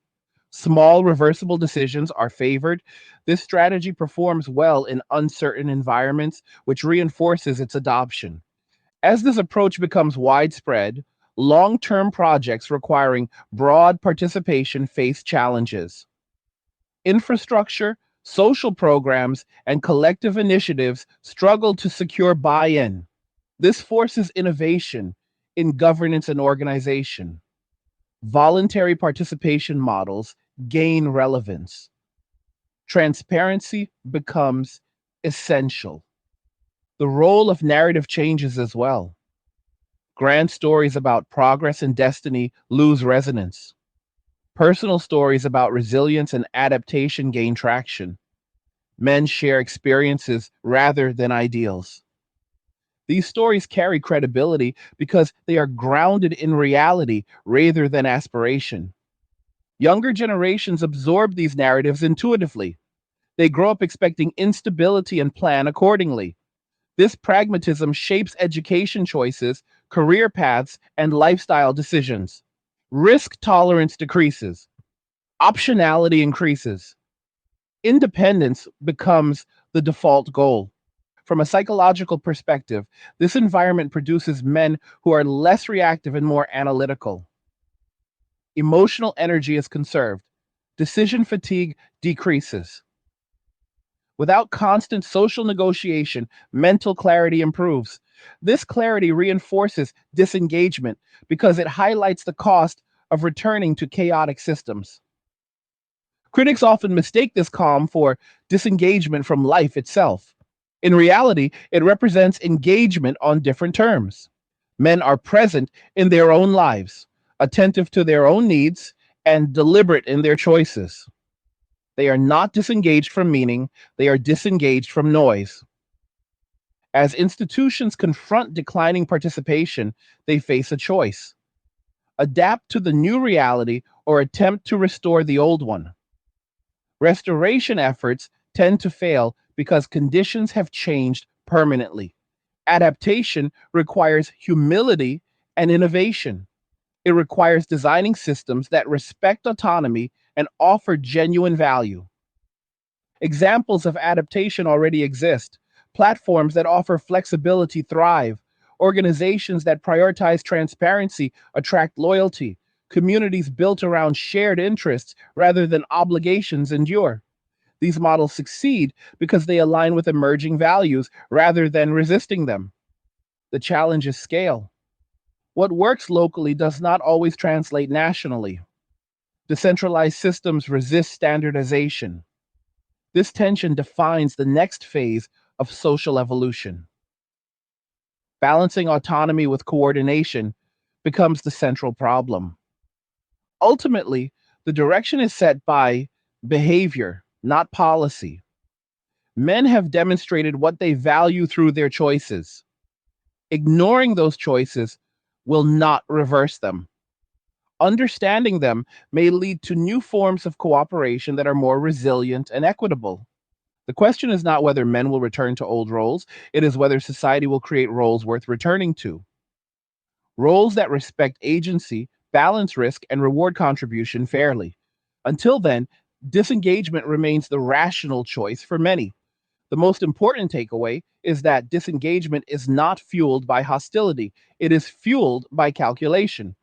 Small, reversible decisions are favored. This strategy performs well in uncertain environments, which reinforces its adoption. As this approach becomes widespread, long term projects requiring broad participation face challenges. Infrastructure, social programs, and collective initiatives struggle to secure buy in. This forces innovation in governance and organization. Voluntary participation models gain relevance. Transparency becomes essential. The role of narrative changes as well. Grand stories about progress and destiny lose resonance. Personal stories about resilience and adaptation gain traction. Men share experiences rather than ideals. These stories carry credibility because they are grounded in reality rather than aspiration. Younger generations absorb these narratives intuitively. They grow up expecting instability and plan accordingly. This pragmatism shapes education choices, career paths, and lifestyle decisions. Risk tolerance decreases, optionality increases, independence becomes the default goal. From a psychological perspective, this environment produces men who are less reactive and more analytical. Emotional energy is conserved, decision fatigue decreases. Without constant social negotiation, mental clarity improves. This clarity reinforces disengagement because it highlights the cost of returning to chaotic systems. Critics often mistake this calm for disengagement from life itself. In reality, it represents engagement on different terms. Men are present in their own lives, attentive to their own needs, and deliberate in their choices. They are not disengaged from meaning, they are disengaged from noise. As institutions confront declining participation, they face a choice: adapt to the new reality or attempt to restore the old one. Restoration efforts tend to fail because conditions have changed permanently. Adaptation requires humility and innovation. It requires designing systems that respect autonomy and offer genuine value. Examples of adaptation already exist. Platforms that offer flexibility thrive. Organizations that prioritize transparency attract loyalty. Communities built around shared interests rather than obligations endure. These models succeed because they align with emerging values rather than resisting them. The challenge is scale. What works locally does not always translate nationally. Decentralized systems resist standardization. This tension defines the next phase of social evolution. Balancing autonomy with coordination becomes the central problem. Ultimately, the direction is set by behavior, not policy. Men have demonstrated what they value through their choices. Ignoring those choices will not reverse them. Understanding them may lead to new forms of cooperation that are more resilient and equitable. The question is not whether men will return to old roles, it is whether society will create roles worth returning to. Roles that respect agency, balance risk, and reward contribution fairly. Until then, disengagement remains the rational choice for many. The most important takeaway is that disengagement is not fueled by hostility, it is fueled by calculation.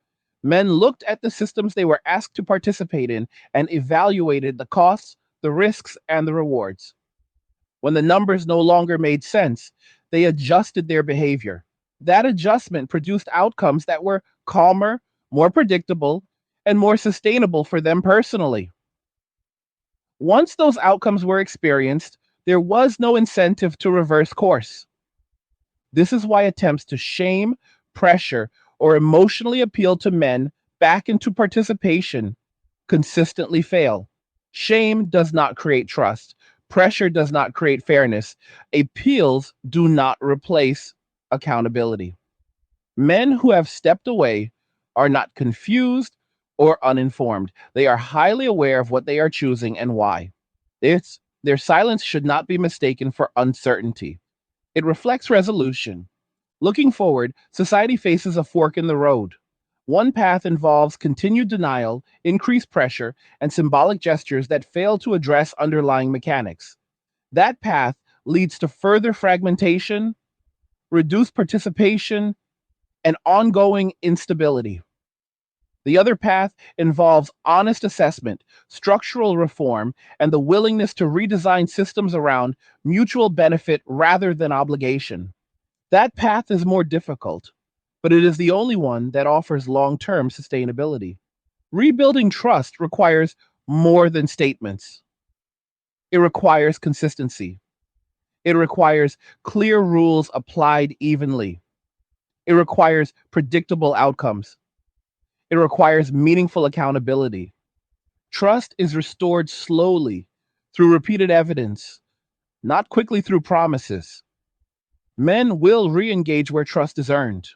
Men looked at the systems they were asked to participate in and evaluated the costs, the risks, and the rewards. When the numbers no longer made sense, they adjusted their behavior. That adjustment produced outcomes that were calmer, more predictable, and more sustainable for them personally. Once those outcomes were experienced, there was no incentive to reverse course. This is why attempts to shame, pressure, or emotionally appeal to men back into participation consistently fail. Shame does not create trust. Pressure does not create fairness. Appeals do not replace accountability. Men who have stepped away are not confused or uninformed. They are highly aware of what they are choosing and why. Their silence should not be mistaken for uncertainty. It reflects resolution. Looking forward, society faces a fork in the road. One path involves continued denial, increased pressure, and symbolic gestures that fail to address underlying mechanics. That path leads to further fragmentation, reduced participation, and ongoing instability. The other path involves honest assessment, structural reform, and the willingness to redesign systems around mutual benefit rather than obligation. That path is more difficult, but it is the only one that offers long term sustainability. Rebuilding trust requires more than statements, it requires consistency, it requires clear rules applied evenly, it requires predictable outcomes, it requires meaningful accountability. Trust is restored slowly through repeated evidence, not quickly through promises. Men will re engage where trust is earned.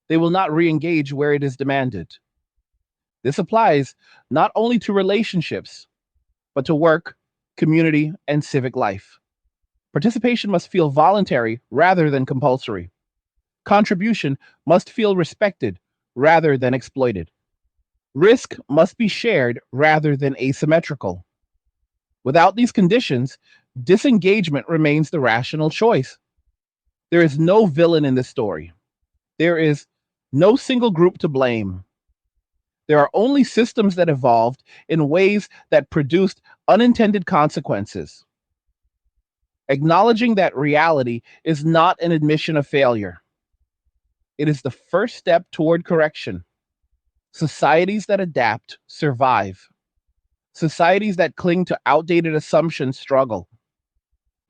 They will not re engage where it is demanded. This applies not only to relationships, but to work, community, and civic life. Participation must feel voluntary rather than compulsory. Contribution must feel respected rather than exploited. Risk must be shared rather than asymmetrical. Without these conditions, disengagement remains the rational choice. There is no villain in this story. There is no single group to blame. There are only systems that evolved in ways that produced unintended consequences. Acknowledging that reality is not an admission of failure. It is the first step toward correction. Societies that adapt survive. Societies that cling to outdated assumptions struggle.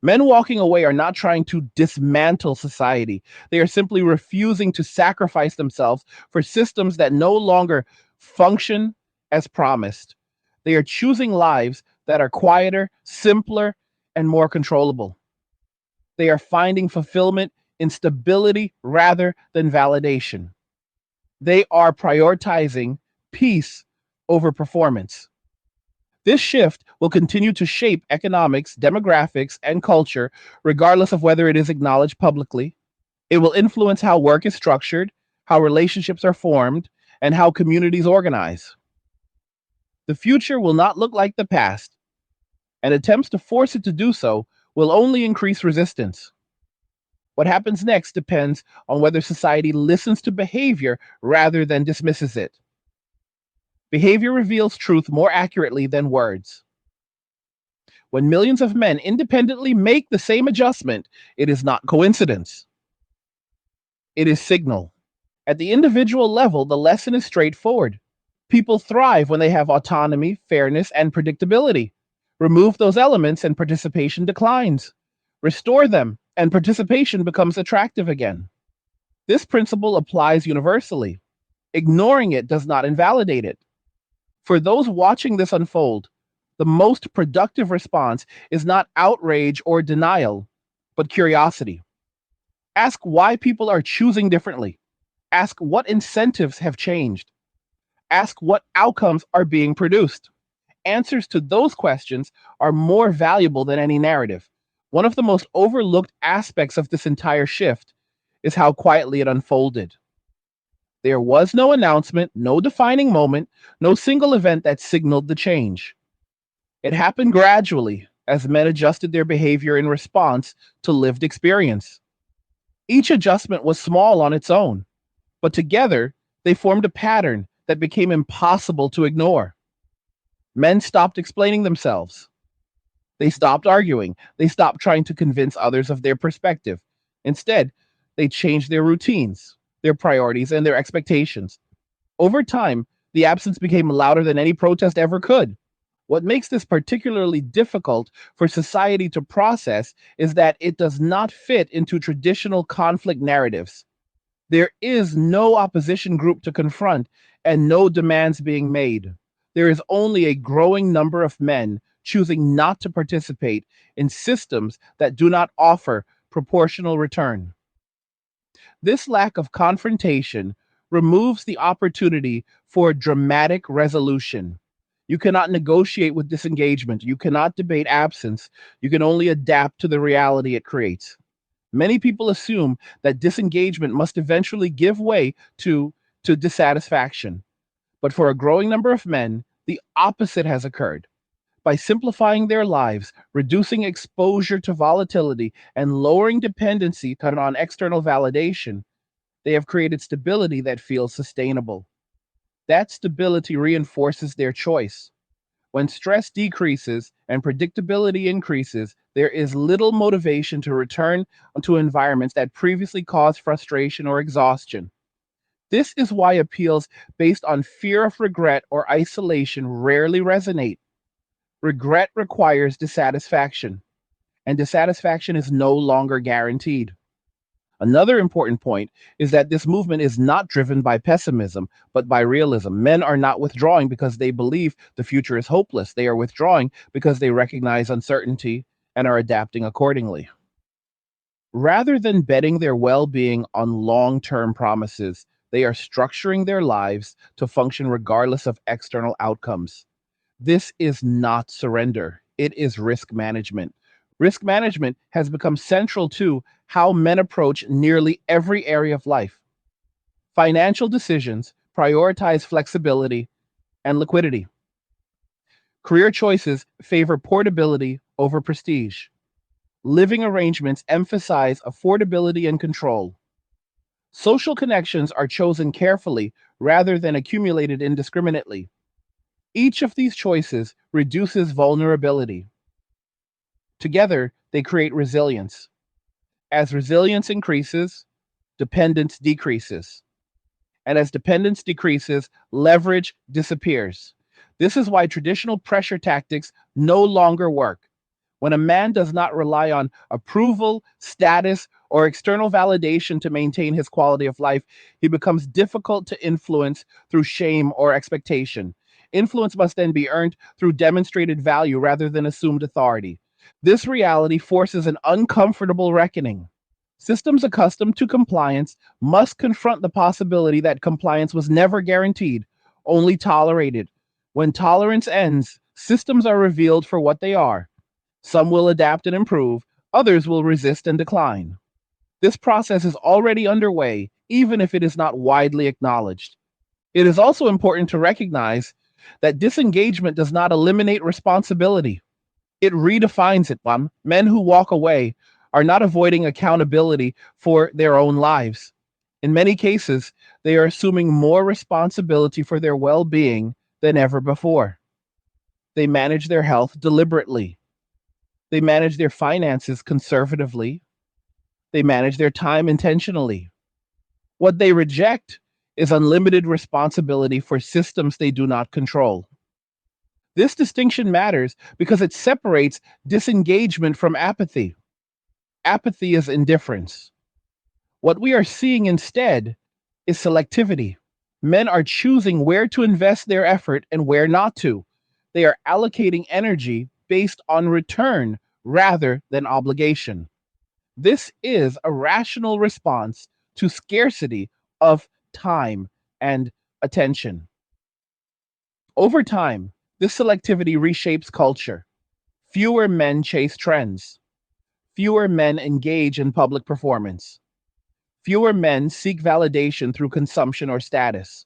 Men walking away are not trying to dismantle society. They are simply refusing to sacrifice themselves for systems that no longer function as promised. They are choosing lives that are quieter, simpler, and more controllable. They are finding fulfillment in stability rather than validation. They are prioritizing peace over performance. This shift will continue to shape economics, demographics, and culture, regardless of whether it is acknowledged publicly. It will influence how work is structured, how relationships are formed, and how communities organize. The future will not look like the past, and attempts to force it to do so will only increase resistance. What happens next depends on whether society listens to behavior rather than dismisses it. Behavior reveals truth more accurately than words. When millions of men independently make the same adjustment, it is not coincidence. It is signal. At the individual level, the lesson is straightforward. People thrive when they have autonomy, fairness, and predictability. Remove those elements and participation declines. Restore them, and participation becomes attractive again. This principle applies universally. Ignoring it does not invalidate it. For those watching this unfold, the most productive response is not outrage or denial, but curiosity. Ask why people are choosing differently. Ask what incentives have changed. Ask what outcomes are being produced. Answers to those questions are more valuable than any narrative. One of the most overlooked aspects of this entire shift is how quietly it unfolded. There was no announcement, no defining moment, no single event that signaled the change. It happened gradually as men adjusted their behavior in response to lived experience. Each adjustment was small on its own, but together they formed a pattern that became impossible to ignore. Men stopped explaining themselves. They stopped arguing. They stopped trying to convince others of their perspective. Instead, they changed their routines, their priorities, and their expectations. Over time, the absence became louder than any protest ever could. What makes this particularly difficult for society to process is that it does not fit into traditional conflict narratives. There is no opposition group to confront and no demands being made. There is only a growing number of men choosing not to participate in systems that do not offer proportional return. This lack of confrontation removes the opportunity for dramatic resolution. You cannot negotiate with disengagement. You cannot debate absence. You can only adapt to the reality it creates. Many people assume that disengagement must eventually give way to dissatisfaction. But for a growing number of men, the opposite has occurred. By simplifying their lives, reducing exposure to volatility, and lowering dependency on external validation, they have created stability that feels sustainable. That stability reinforces their choice. When stress decreases and predictability increases, there is little motivation to return to environments that previously caused frustration or exhaustion. This is why appeals based on fear of regret or isolation rarely resonate. Regret requires dissatisfaction, and dissatisfaction is no longer guaranteed. Another important point is that this movement is not driven by pessimism, but by realism. Men are not withdrawing because they believe the future is hopeless. They are withdrawing because they recognize uncertainty and are adapting accordingly. Rather than betting their well being on long term promises, they are structuring their lives to function regardless of external outcomes. This is not surrender, it is risk management. Risk management has become central to how men approach nearly every area of life. Financial decisions prioritize flexibility and liquidity. Career choices favor portability over prestige. Living arrangements emphasize affordability and control. Social connections are chosen carefully rather than accumulated indiscriminately. Each of these choices reduces vulnerability. Together, they create resilience. As resilience increases, dependence decreases. And as dependence decreases, leverage disappears. This is why traditional pressure tactics no longer work. When a man does not rely on approval, status, or external validation to maintain his quality of life, he becomes difficult to influence through shame or expectation. Influence must then be earned through demonstrated value rather than assumed authority. This reality forces an uncomfortable reckoning. Systems accustomed to compliance must confront the possibility that compliance was never guaranteed, only tolerated. When tolerance ends, systems are revealed for what they are. Some will adapt and improve, others will resist and decline. This process is already underway, even if it is not widely acknowledged. It is also important to recognize that disengagement does not eliminate responsibility. It redefines it. Men who walk away are not avoiding accountability for their own lives. In many cases, they are assuming more responsibility for their well being than ever before. They manage their health deliberately, they manage their finances conservatively, they manage their time intentionally. What they reject is unlimited responsibility for systems they do not control. This distinction matters because it separates disengagement from apathy. Apathy is indifference. What we are seeing instead is selectivity. Men are choosing where to invest their effort and where not to. They are allocating energy based on return rather than obligation. This is a rational response to scarcity of time and attention. Over time, this selectivity reshapes culture. Fewer men chase trends. Fewer men engage in public performance. Fewer men seek validation through consumption or status.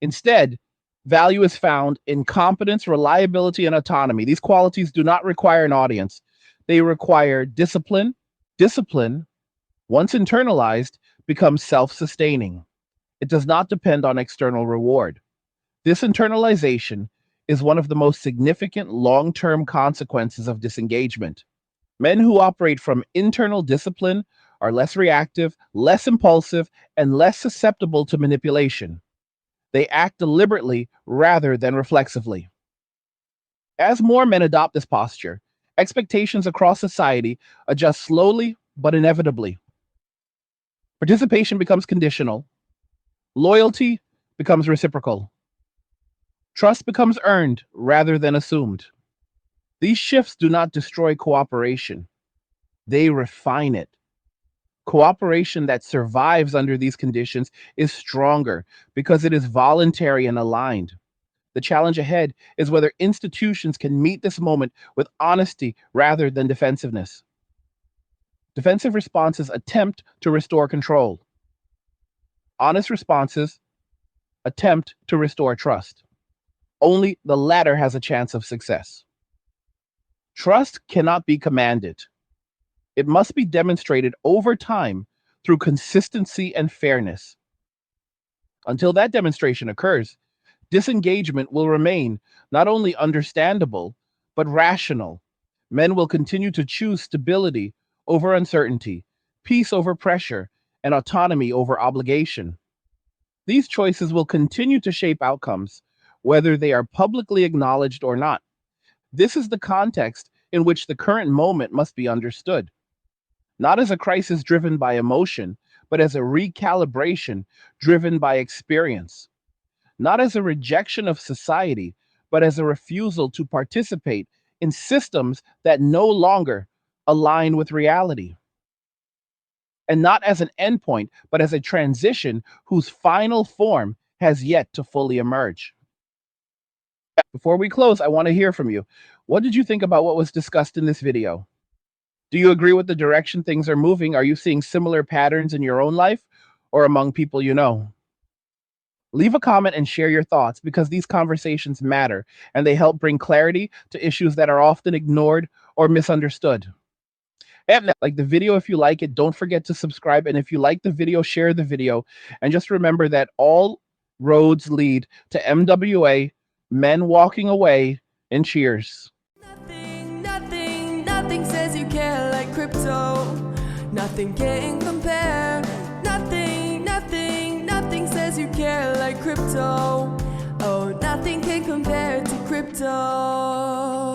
Instead, value is found in competence, reliability, and autonomy. These qualities do not require an audience, they require discipline. Discipline, once internalized, becomes self sustaining. It does not depend on external reward. This internalization is one of the most significant long term consequences of disengagement. Men who operate from internal discipline are less reactive, less impulsive, and less susceptible to manipulation. They act deliberately rather than reflexively. As more men adopt this posture, expectations across society adjust slowly but inevitably. Participation becomes conditional, loyalty becomes reciprocal, trust becomes earned rather than assumed. These shifts do not destroy cooperation, they refine it. Cooperation that survives under these conditions is stronger because it is voluntary and aligned. The challenge ahead is whether institutions can meet this moment with honesty rather than defensiveness. Defensive responses attempt to restore control. Honest responses attempt to restore trust. Only the latter has a chance of success. Trust cannot be commanded. It must be demonstrated over time through consistency and fairness. Until that demonstration occurs, disengagement will remain not only understandable, but rational. Men will continue to choose stability over uncertainty, peace over pressure, and autonomy over obligation. These choices will continue to shape outcomes, whether they are publicly acknowledged or not. This is the context in which the current moment must be understood, not as a crisis driven by emotion, but as a recalibration driven by experience, not as a rejection of society, but as a refusal to participate in systems that no longer align with reality. And not as an endpoint, but as a transition whose final form has yet to fully emerge. Before we close, I want to hear from you. What did you think about what was discussed in this video? Do you agree with the direction things are moving? Are you seeing similar patterns in your own life or among people you know? Leave a comment and share your thoughts because these conversations matter and they help bring clarity to issues that are often ignored or misunderstood. And like the video if you like it, don't forget to subscribe. And if you like the video, share the video. And just remember that all roads lead to MWA, men walking away, and cheers. Nothing says you care like crypto. Nothing can compare. Nothing says you care like crypto. Oh, nothing can compare to crypto.